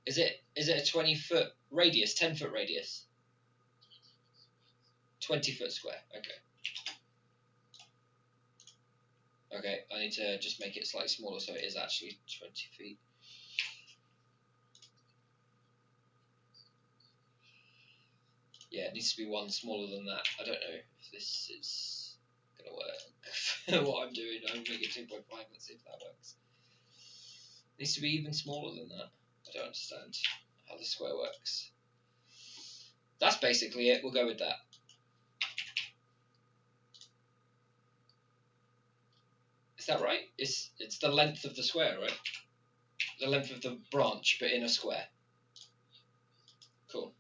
Is it a 20-foot radius, 10-foot radius? 20-foot square. Okay. Okay, I need to just make it slightly smaller so it is actually 20 feet. Yeah, it needs to be one smaller than that. I don't know if this is going to work. What I'm doing, I'm making it 2.5. Let's see if that works. It needs to be even smaller than that. I don't understand how the square works. That's basically it. We'll go with that. Is that right? It's the length of the square, right? The length of the branch, but in a square. Cool.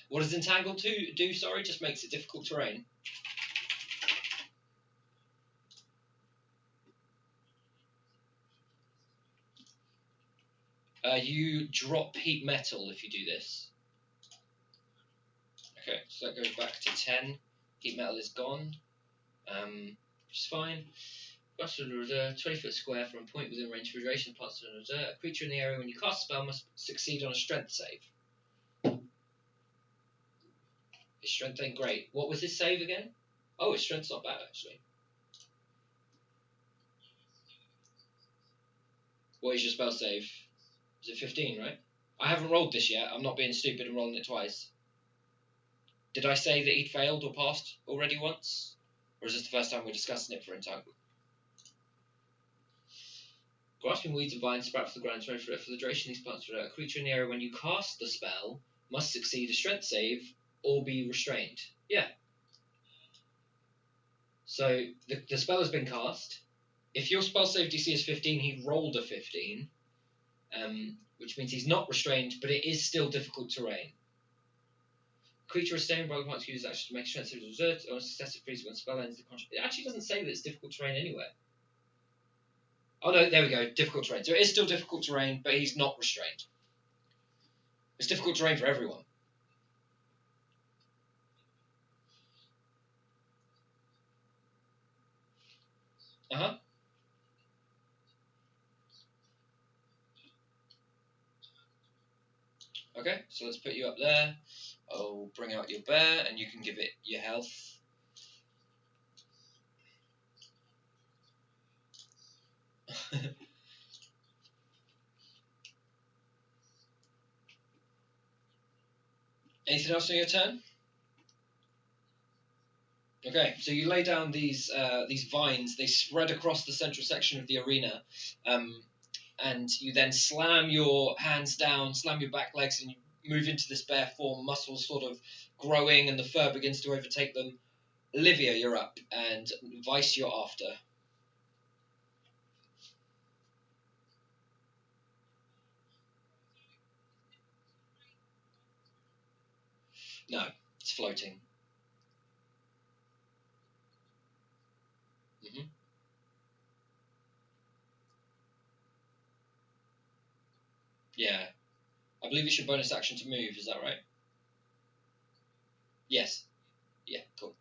What does Entangle do? Sorry, just makes it difficult terrain. You drop heat metal if you do this. Okay, so that goes back to 10. Heat metal is gone, which is fine. 20-foot square from a point within range of duration parts of an alert. A creature in the area when you cast a spell must succeed on a strength save. His strength ain't great. What was his save again? Oh, his strength's not bad, actually. What is your spell save? Is it 15, right? I haven't rolled this yet. I'm not being stupid and rolling it twice. Did I say that he'd failed or passed already once? Or is this the first time we're discussing it for Entangle? Grasping weeds and vines sprout from the ground for the duration of these plants. A creature in the area when you cast the spell must succeed a strength save or be restrained. Yeah. So the spell has been cast. If your spell save DC is 15, he rolled a 15, which means he's not restrained, but it is still difficult terrain. Creature restrained by the point to use action to make a strength save reserved or a successive freeze when spell ends. It actually doesn't say that it's difficult terrain anywhere. Oh no, there we go. Difficult terrain. So it is still difficult terrain, but he's not restrained. It's difficult terrain for everyone. Uh-huh. Okay, so let's put you up there. I'll bring out your bear, and you can give it your health. Anything else on your turn? Okay, so you lay down these vines. They spread across the central section of the arena, and you then slam your hands down, slam your back legs, and you move into this bear form, muscles sort of growing, and the fur begins to overtake them. Olivia, you're up, and Vice, you're after. No, it's floating. Hmm. Yeah. I believe it's your bonus action to move, is that right? Yes. Yeah, cool.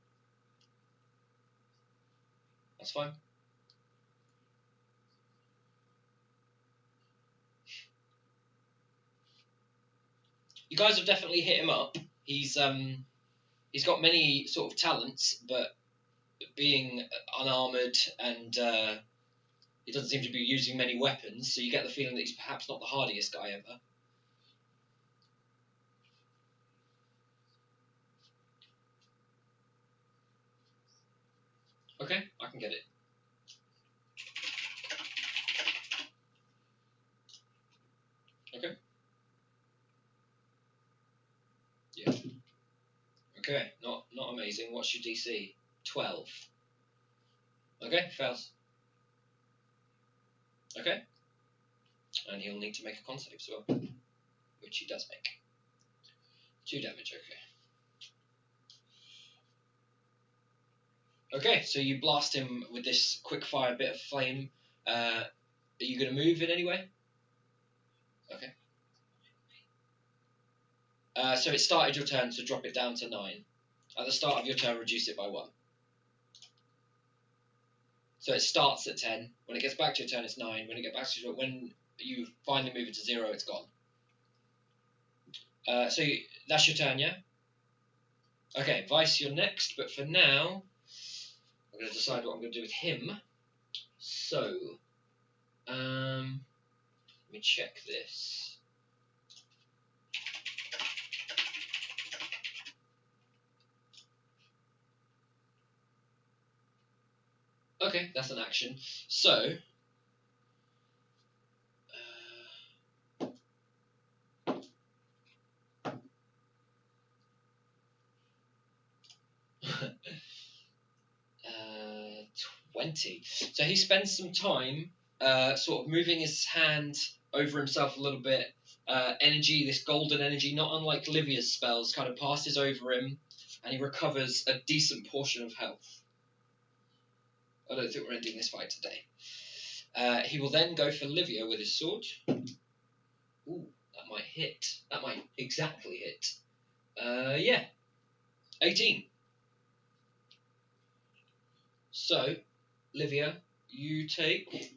That's fine. You guys have definitely hit him up. He's got many sort of talents, but being unarmored and he doesn't seem to be using many weapons, so you get the feeling that he's perhaps not the hardiest guy ever. Okay, I can get it. Okay. Yeah. Okay, not amazing. What's your DC? 12. Okay, fails. Okay. And he'll need to make a con save as well, which he does make. 2 damage, okay. Okay, so you blast him with this quick fire bit of flame. Are you going to move in any way? Okay. So it started your turn, so drop it down to 9. At the start of your turn, reduce it by 1. So it starts at 10. When it gets back to your turn, it's 9. When it gets back to your, when you finally move it to 0, it's gone. That's your turn, yeah? Okay, Vice, you're next, but for now, I'm going to decide what I'm going to do with him. So, let me check this. Okay, that's an action. So, uh, 20. So he spends some time sort of moving his hand over himself a little bit. Energy, this golden energy, not unlike Livia's spells, kind of passes over him, and he recovers a decent portion of health. I don't think we're ending this fight today. He will then go for Livia with his sword. Ooh, that might hit. That might exactly hit. Yeah, 18. So, Livia, you take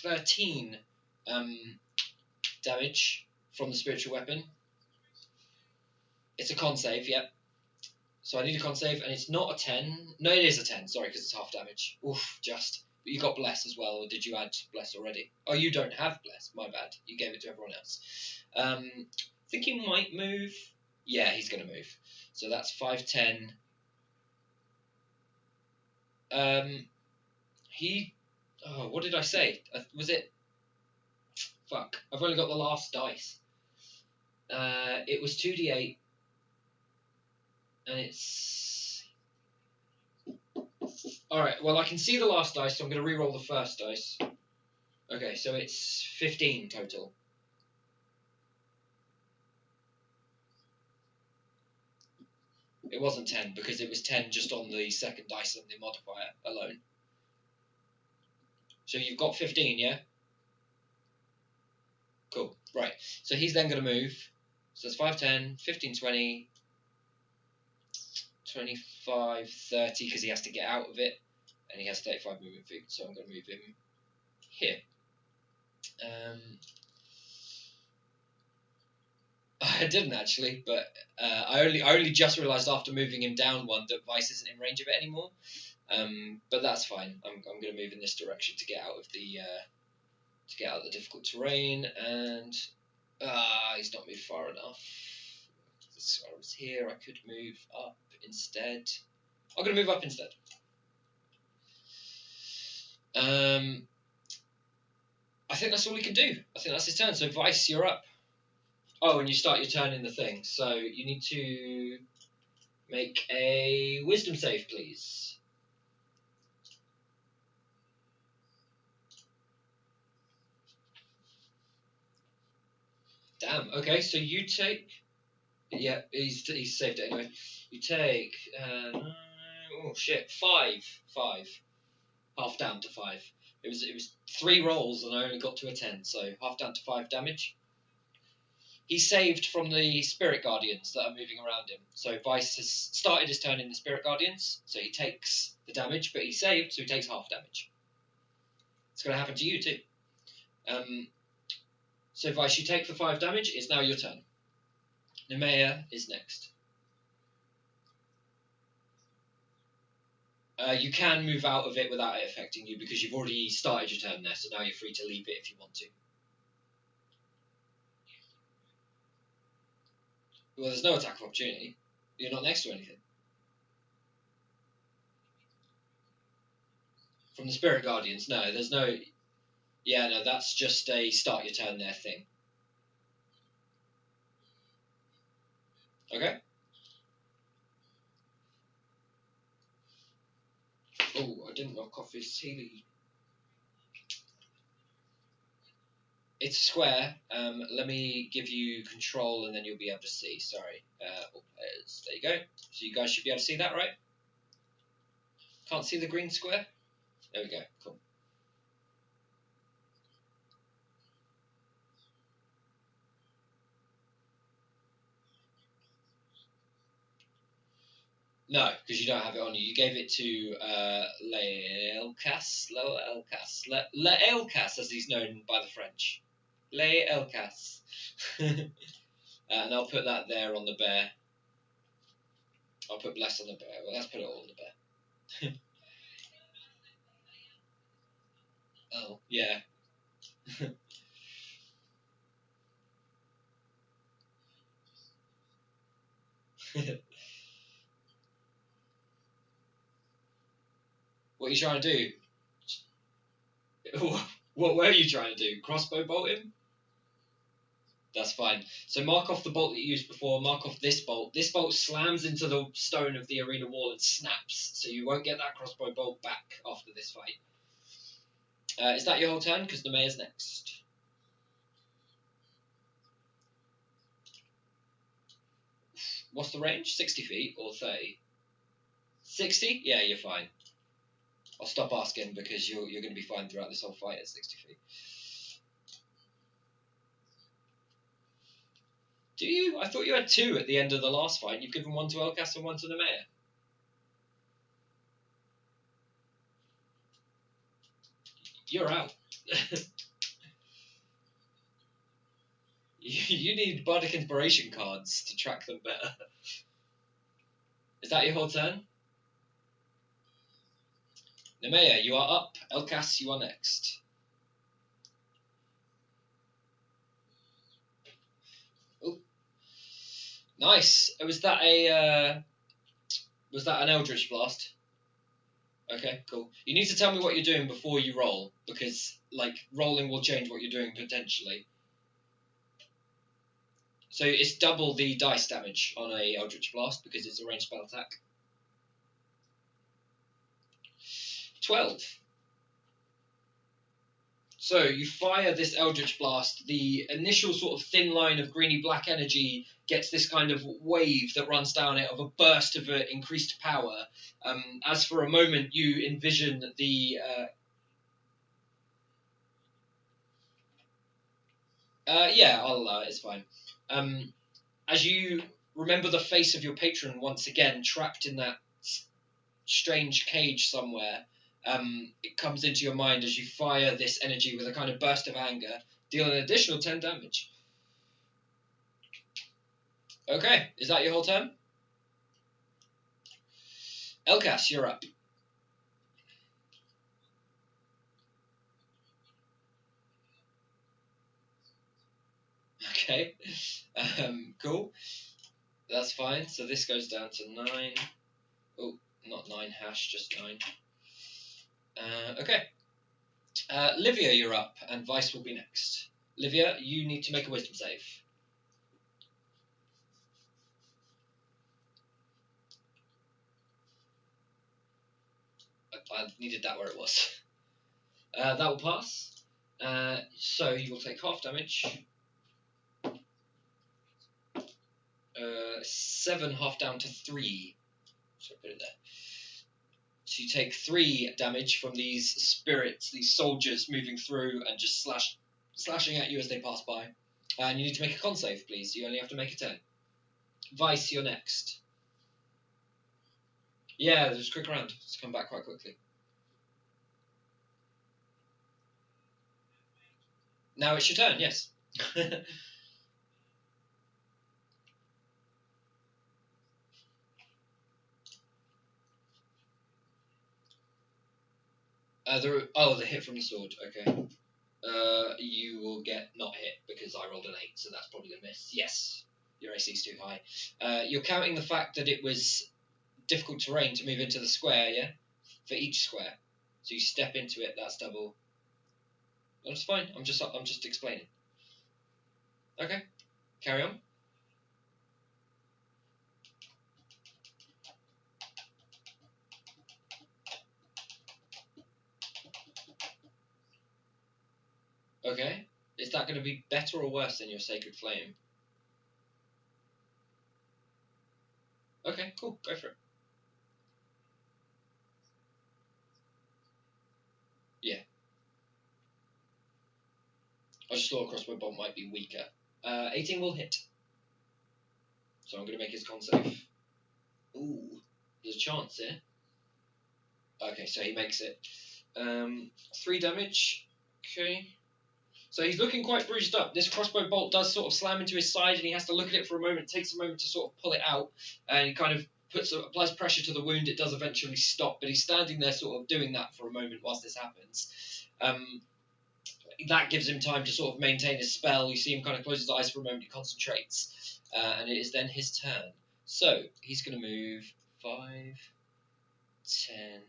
13 damage from the spiritual weapon. It's a con save, yep. So I need a con save, and it's not a 10. No, it is a 10, sorry, because it's half damage. Oof, just. But you got Bless as well, or did you add Bless already? Oh, you don't have Bless, my bad. You gave it to everyone else. I think he might move. Yeah, he's going to move. So that's 5, 10. He. Oh, what did I say? Was it. Fuck. I've only got the last dice. It was 2d8, and it's. Alright, well, I can see the last dice, so I'm going to re-roll the first dice. Okay, so it's 15 total. It wasn't 10, because it was 10 just on the second dice and the modifier alone. So you've got 15, yeah? Cool, right. So he's then going to move. So it's 5, 10, 15, 20, 25, 30, because he has to get out of it. And he has 35 movement feet, so I'm going to move him here. I didn't actually, but I only just realised after moving him down one that Vice isn't in range of it anymore. But that's fine. I'm going to move in this direction to get out of the difficult terrain, and he's not moved far enough. So I was here. I could move up instead. I'm going to move up instead. I think that's all he can do. I think that's his turn. So Vice, you're up. Oh, and you start your turn in the thing. So you need to make a wisdom save, please. Damn. Okay, so you take. Yeah, he's saved it anyway. You take. Oh shit! Five. Half down to 5. It was 3 rolls and I only got to a 10, so half down to 5 damage. He's saved from the Spirit Guardians that are moving around him. So Vice has started his turn in the Spirit Guardians, so he takes the damage, but he's saved, so he takes half damage. It's going to happen to you too. So Vice, you take the 5 damage. It's now your turn. Nemea is next. You can move out of it without it affecting you because you've already started your turn there, so now you're free to leave it if you want to. Well, there's no attack of opportunity. You're not next to anything. From the Spirit Guardians, no, there's no... Yeah, no, that's just a start your turn there thing. Okay. Oh, I didn't knock off his healing. It's a square. Let me give you control and then you'll be able to see. Sorry. All players. There you go. So you guys should be able to see that, right? Can't see the green square? There we go. Cool. No, because you don't have it on you. You gave it to Leelkas, as he's known by the French. Leelkas. And I'll put that there on the bear. I'll put bless on the bear. Well, let's put it all on the bear. Oh, yeah. What are you trying to do? What were you trying to do? Crossbow bolt him? That's fine. So mark off the bolt that you used before, mark off this bolt. This bolt slams into the stone of the arena wall and snaps, so you won't get that crossbow bolt back after this fight. Is that your whole turn? Because the mayor's next. What's the range? 60 feet or 30? 60? Yeah, you're fine. I'll stop asking because you're going to be fine throughout this whole fight at 60 feet. Do you? I thought you had 2 at the end of the last fight. You've given 1 to Elkas and 1 to the mayor. You're out. You need bardic inspiration cards to track them better. Is that your whole turn? Nemea, you are up. Elkas, you are next. Oh, nice. Was that an Eldritch Blast? Okay, cool. You need to tell me what you're doing before you roll, because rolling will change what you're doing potentially. So it's double the dice damage on a Eldritch Blast because it's a ranged spell attack. 12. So you fire this Eldritch Blast. The initial sort of thin line of greeny black energy gets this kind of wave that runs down it of a burst of increased power. As for a moment, you envision the... yeah, I'll allow it. It's fine. As you remember the face of your patron once again trapped in that strange cage somewhere, it comes into your mind as you fire this energy with a kind of burst of anger, deal an additional 10 damage. Okay, is that your whole turn? Elkas, you're up. Okay, cool. That's fine. So this goes down to 9. Oh, not 9 hash, just 9. Okay. Livia, you're up, and Vice will be next. Livia, you need to make a wisdom save. I needed that where it was. That will pass. So you will take half damage. 7 half down to 3. So put it there. So you take 3 damage from these spirits, these soldiers moving through and just slashing at you as they pass by. And you need to make a con save, please. You only have to make a 10. Vice, you're next. Yeah, just quick round. Just come back quite quickly. Now it's your turn, yes. The hit from the sword. Okay. You will get not hit because I rolled an 8, so that's probably gonna miss. Yes, your AC is too high. You're counting the fact that it was difficult terrain to move into the square, yeah? For each square. So you step into it, that's double. That's fine. I'm just explaining. Okay, carry on. Okay, is that going to be better or worse than your Sacred Flame? Okay, cool. Go for it. Yeah. I just thought a crossbow bolt might be weaker. 18 will hit. So I'm going to make his con save. Ooh, there's a chance here. Okay, so he makes it. 3 damage. Okay. So he's looking quite bruised up. This crossbow bolt does sort of slam into his side, and he has to look at it for a moment. It takes a moment to sort of pull it out, and he kind of applies pressure to the wound. It does eventually stop, but he's standing there sort of doing that for a moment whilst this happens. That gives him time to sort of maintain his spell. You see him kind of close his eyes for a moment. He concentrates, and it is then his turn. So he's going to move 5, 10.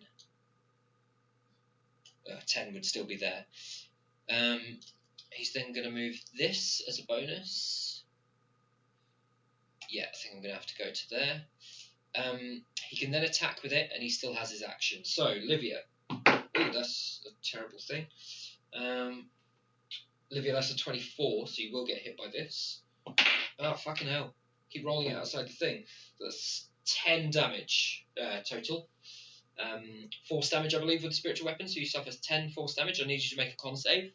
10 would still be there. He's then going to move this as a bonus. Yeah, I think I'm going to have to go to there. He can then attack with it, and he still has his action. So, Livia. Oh, that's a terrible thing. Livia, that's a 24, so you will get hit by this. Oh, fucking hell. Keep rolling it outside the thing. That's 10 damage total. Force damage, I believe, with the spiritual weapon, so you suffer 10 force damage. I need you to make a con save.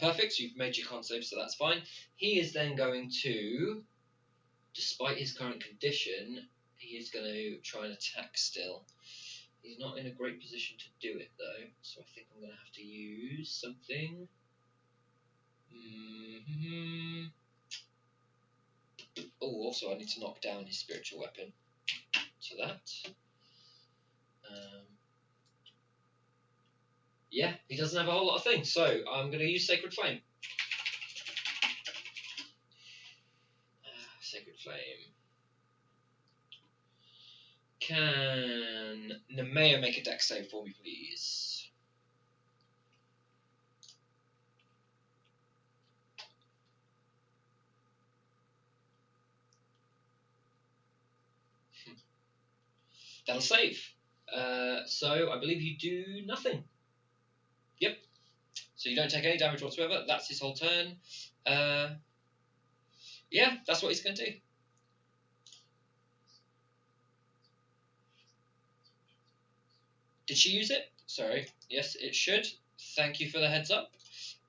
Perfect, so you've made your con save, so that's fine. He is then going to, despite his current condition, he is going to try and attack still. He's not in a great position to do it, though, so I think I'm going to have to use something. Oh, also I need to knock down his spiritual weapon. So that. Yeah, he doesn't have a whole lot of things, so I'm going to use Sacred Flame. Sacred Flame. Can Nemea make a dex save for me, please? That'll save. So I believe you do nothing. Yep. So you don't take any damage whatsoever. That's his whole turn. Yeah, that's what he's going to do. Did she use it? Sorry. Yes, it should. Thank you for the heads up.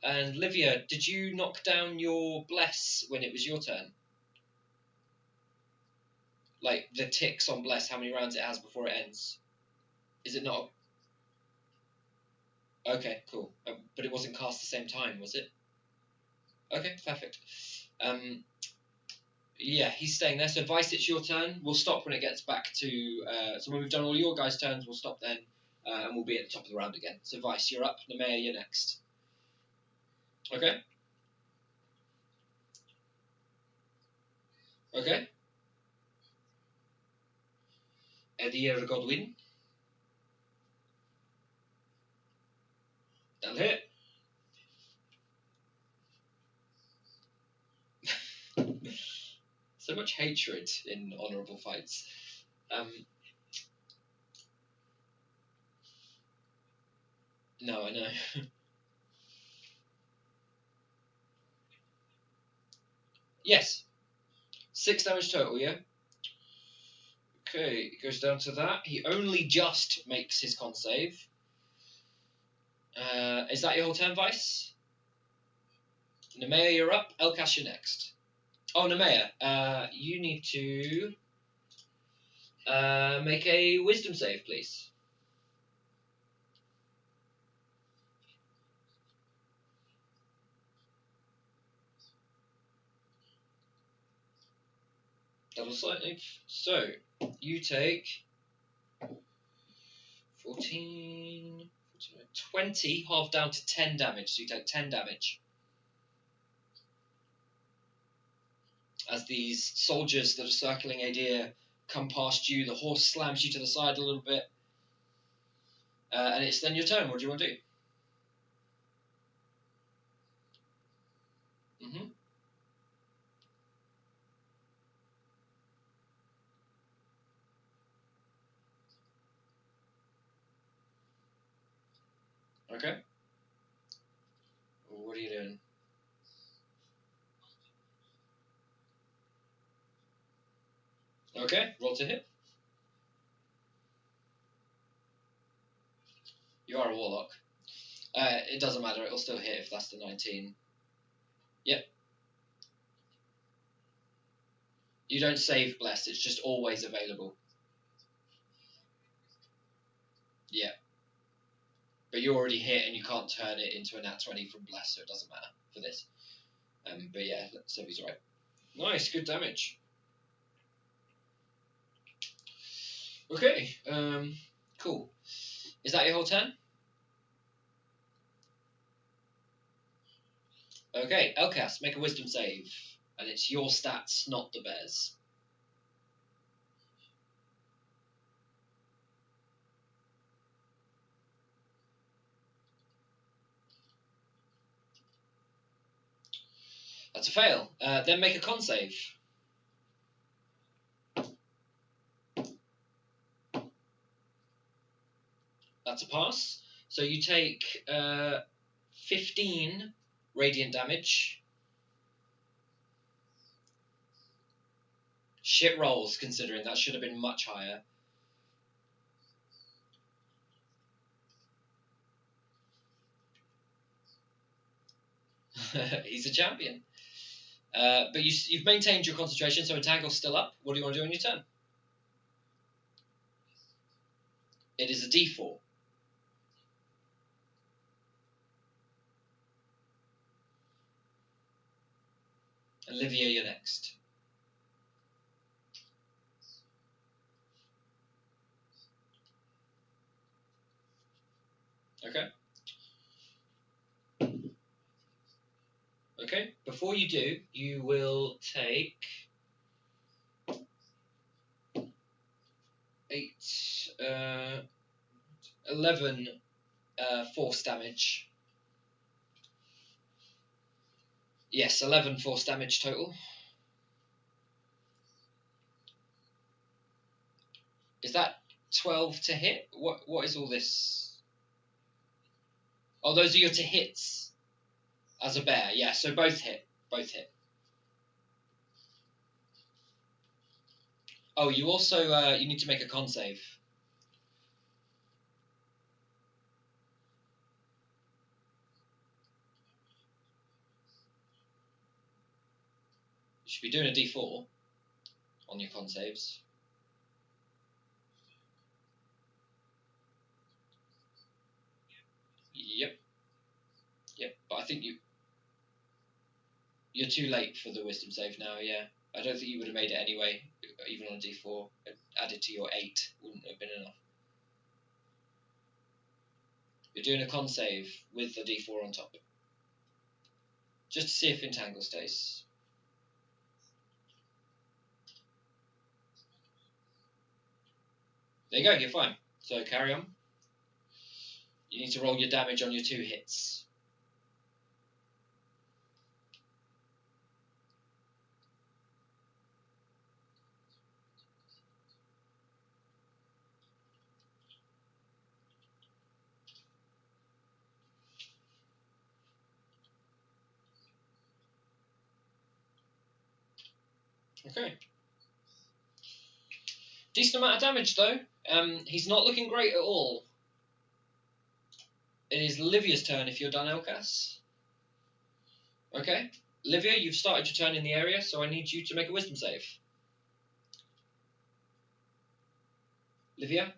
And Livia, did you knock down your bless when it was your turn? Like the ticks on bless, how many rounds it has before it ends? Is it not? Okay, cool. But it wasn't cast the same time, was it? Okay, perfect. Yeah, he's staying there. So Vice, it's your turn. We'll stop when it gets back to. So when we've done all your guys' turns, we'll stop then, and we'll be at the top of the round again. So Vice, you're up. Nemea, you're next. Okay. Okay. Edir Godwin. That'll hit. So much hatred in honourable fights. No, I know. Yes. 6 damage total, yeah? Okay, it goes down to that. He only just makes his con save. Is that your whole turn, Vice? Nemea, you're up. Elkas, you're next. Oh, Nemea, you need to make a wisdom save, please. Double slightly. So, you take 14, 20, half down to 10 damage. So you take 10 damage. As these soldiers that are circling Adir come past you, the horse slams you to the side a little bit. And it's then your turn. What do you want to do? Mm-hmm. Okay. What are you doing? Okay, roll to hit. You are a warlock. It doesn't matter, it'll still hit if that's the 19. Yep. You don't save blessed, it's just always available. Yeah. But you already hit and you can't turn it into a nat 20 from blessed, so it doesn't matter for this. But yeah, so he's right. Nice, good damage. Okay, cool. Is that your whole turn? Okay, Elkas, make a wisdom save. And it's your stats, not the bear's. That's a fail. Then make a con save. That's a pass. So you take 15 radiant damage. Shit rolls, considering that should have been much higher. He's a champion. But you've maintained your concentration, so Entangle's still up. What do you want to do on your turn? It is a d4. Olivia, you're next. Okay. Okay. Before you do, you will take 11 force damage. Yes, 11 force damage total. Is that 12 to hit? What is all this? Oh, those are your to hits as a bear. Yeah, so both hit. Both hit. Oh, you also you need to make a con save. You should be doing a d4 on your con saves. Yep. Yep. But I think you're too late for the wisdom save now. Yeah. I don't think you would have made it anyway, even on a d4. Added to your 8 wouldn't have been enough. You're doing a con save with the d4 on top, just to see if Entangle stays. There you go, you're fine. So carry on. You need to roll your damage on your 2 hits. Okay. Decent amount of damage, though. He's not looking great at all. It is Livia's turn if you're done, Elkas. Okay. Livia, you've started your turn in the area, so I need you to make a wisdom save. Livia?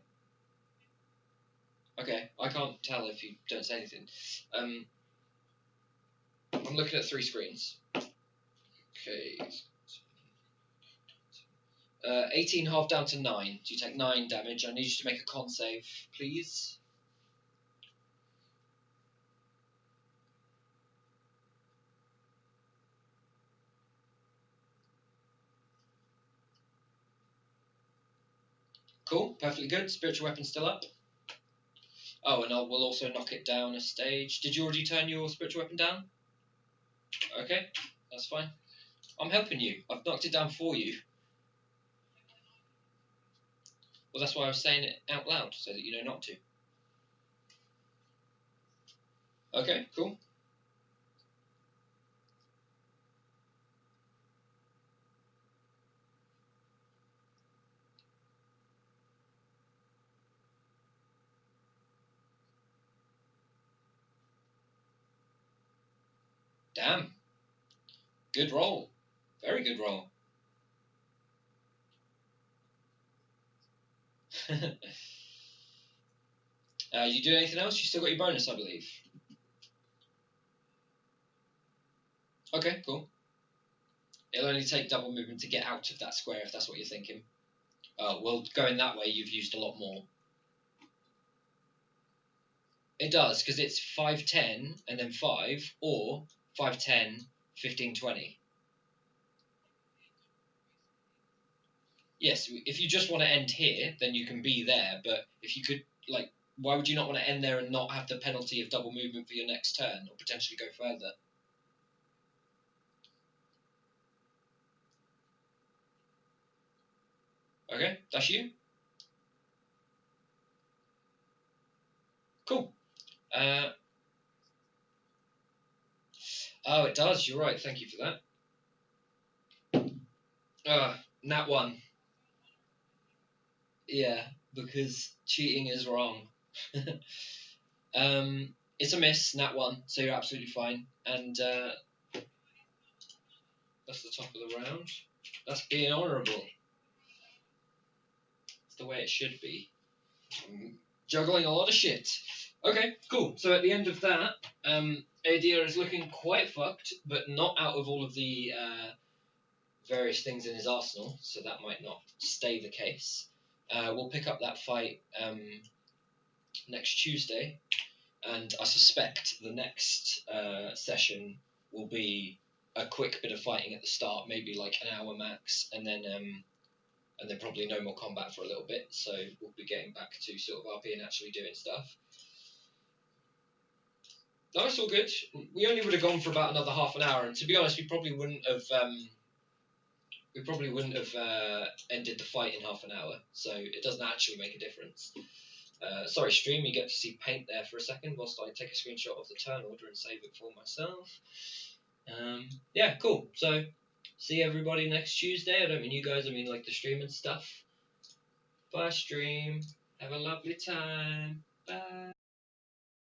Okay, I can't tell if you don't say anything. I'm looking at 3 screens. Okay. 18 half down to 9. So you take 9 damage. I need you to make a con save, please. Cool, perfectly good. Spiritual weapon still up. Oh, and we'll also knock it down a stage. Did you already turn your spiritual weapon down? Okay, that's fine. I'm helping you. I've knocked it down for you. Well, that's why I was saying it out loud, so that you know not to. Okay, cool. Damn. Good roll. Very good roll. You do anything else? You still got your bonus, I believe. Okay, cool. It'll only take double movement to get out of that square, if that's what you're thinking. Oh, well, going that way, you've used a lot more. It does, because it's 5, 10, and then 5, or 5, 10, 15, 20. Yes, if you just want to end here, then you can be there, but if you could, like, why would you not want to end there and not have the penalty of double movement for your next turn, or potentially go further? Okay, that's you. Cool. Oh, it does. You're right. Thank you for that. Nat 1. Yeah, because cheating is wrong. It's a miss, Nat 1, so you're absolutely fine. And that's the top of the round. That's being honourable. It's the way it should be. I'm juggling a lot of shit. Okay, cool. So at the end of that, Adir is looking quite fucked, but not out of all of the various things in his arsenal, so that might not stay the case. We'll pick up that fight next Tuesday, and I suspect the next session will be a quick bit of fighting at the start, maybe like an hour max, and then probably no more combat for a little bit. So we'll be getting back to sort of RP and actually doing stuff. No, it's all good. We only would have gone for about another half an hour, and to be honest, we probably wouldn't have. Ended the fight in half an hour, so it doesn't actually make a difference. Sorry, stream, you get to see paint there for a second whilst I take a screenshot of the turn order and save it for myself. Yeah, cool. So, see everybody next Tuesday. I don't mean you guys, I mean like the stream and stuff. Bye, stream. Have a lovely time. Bye.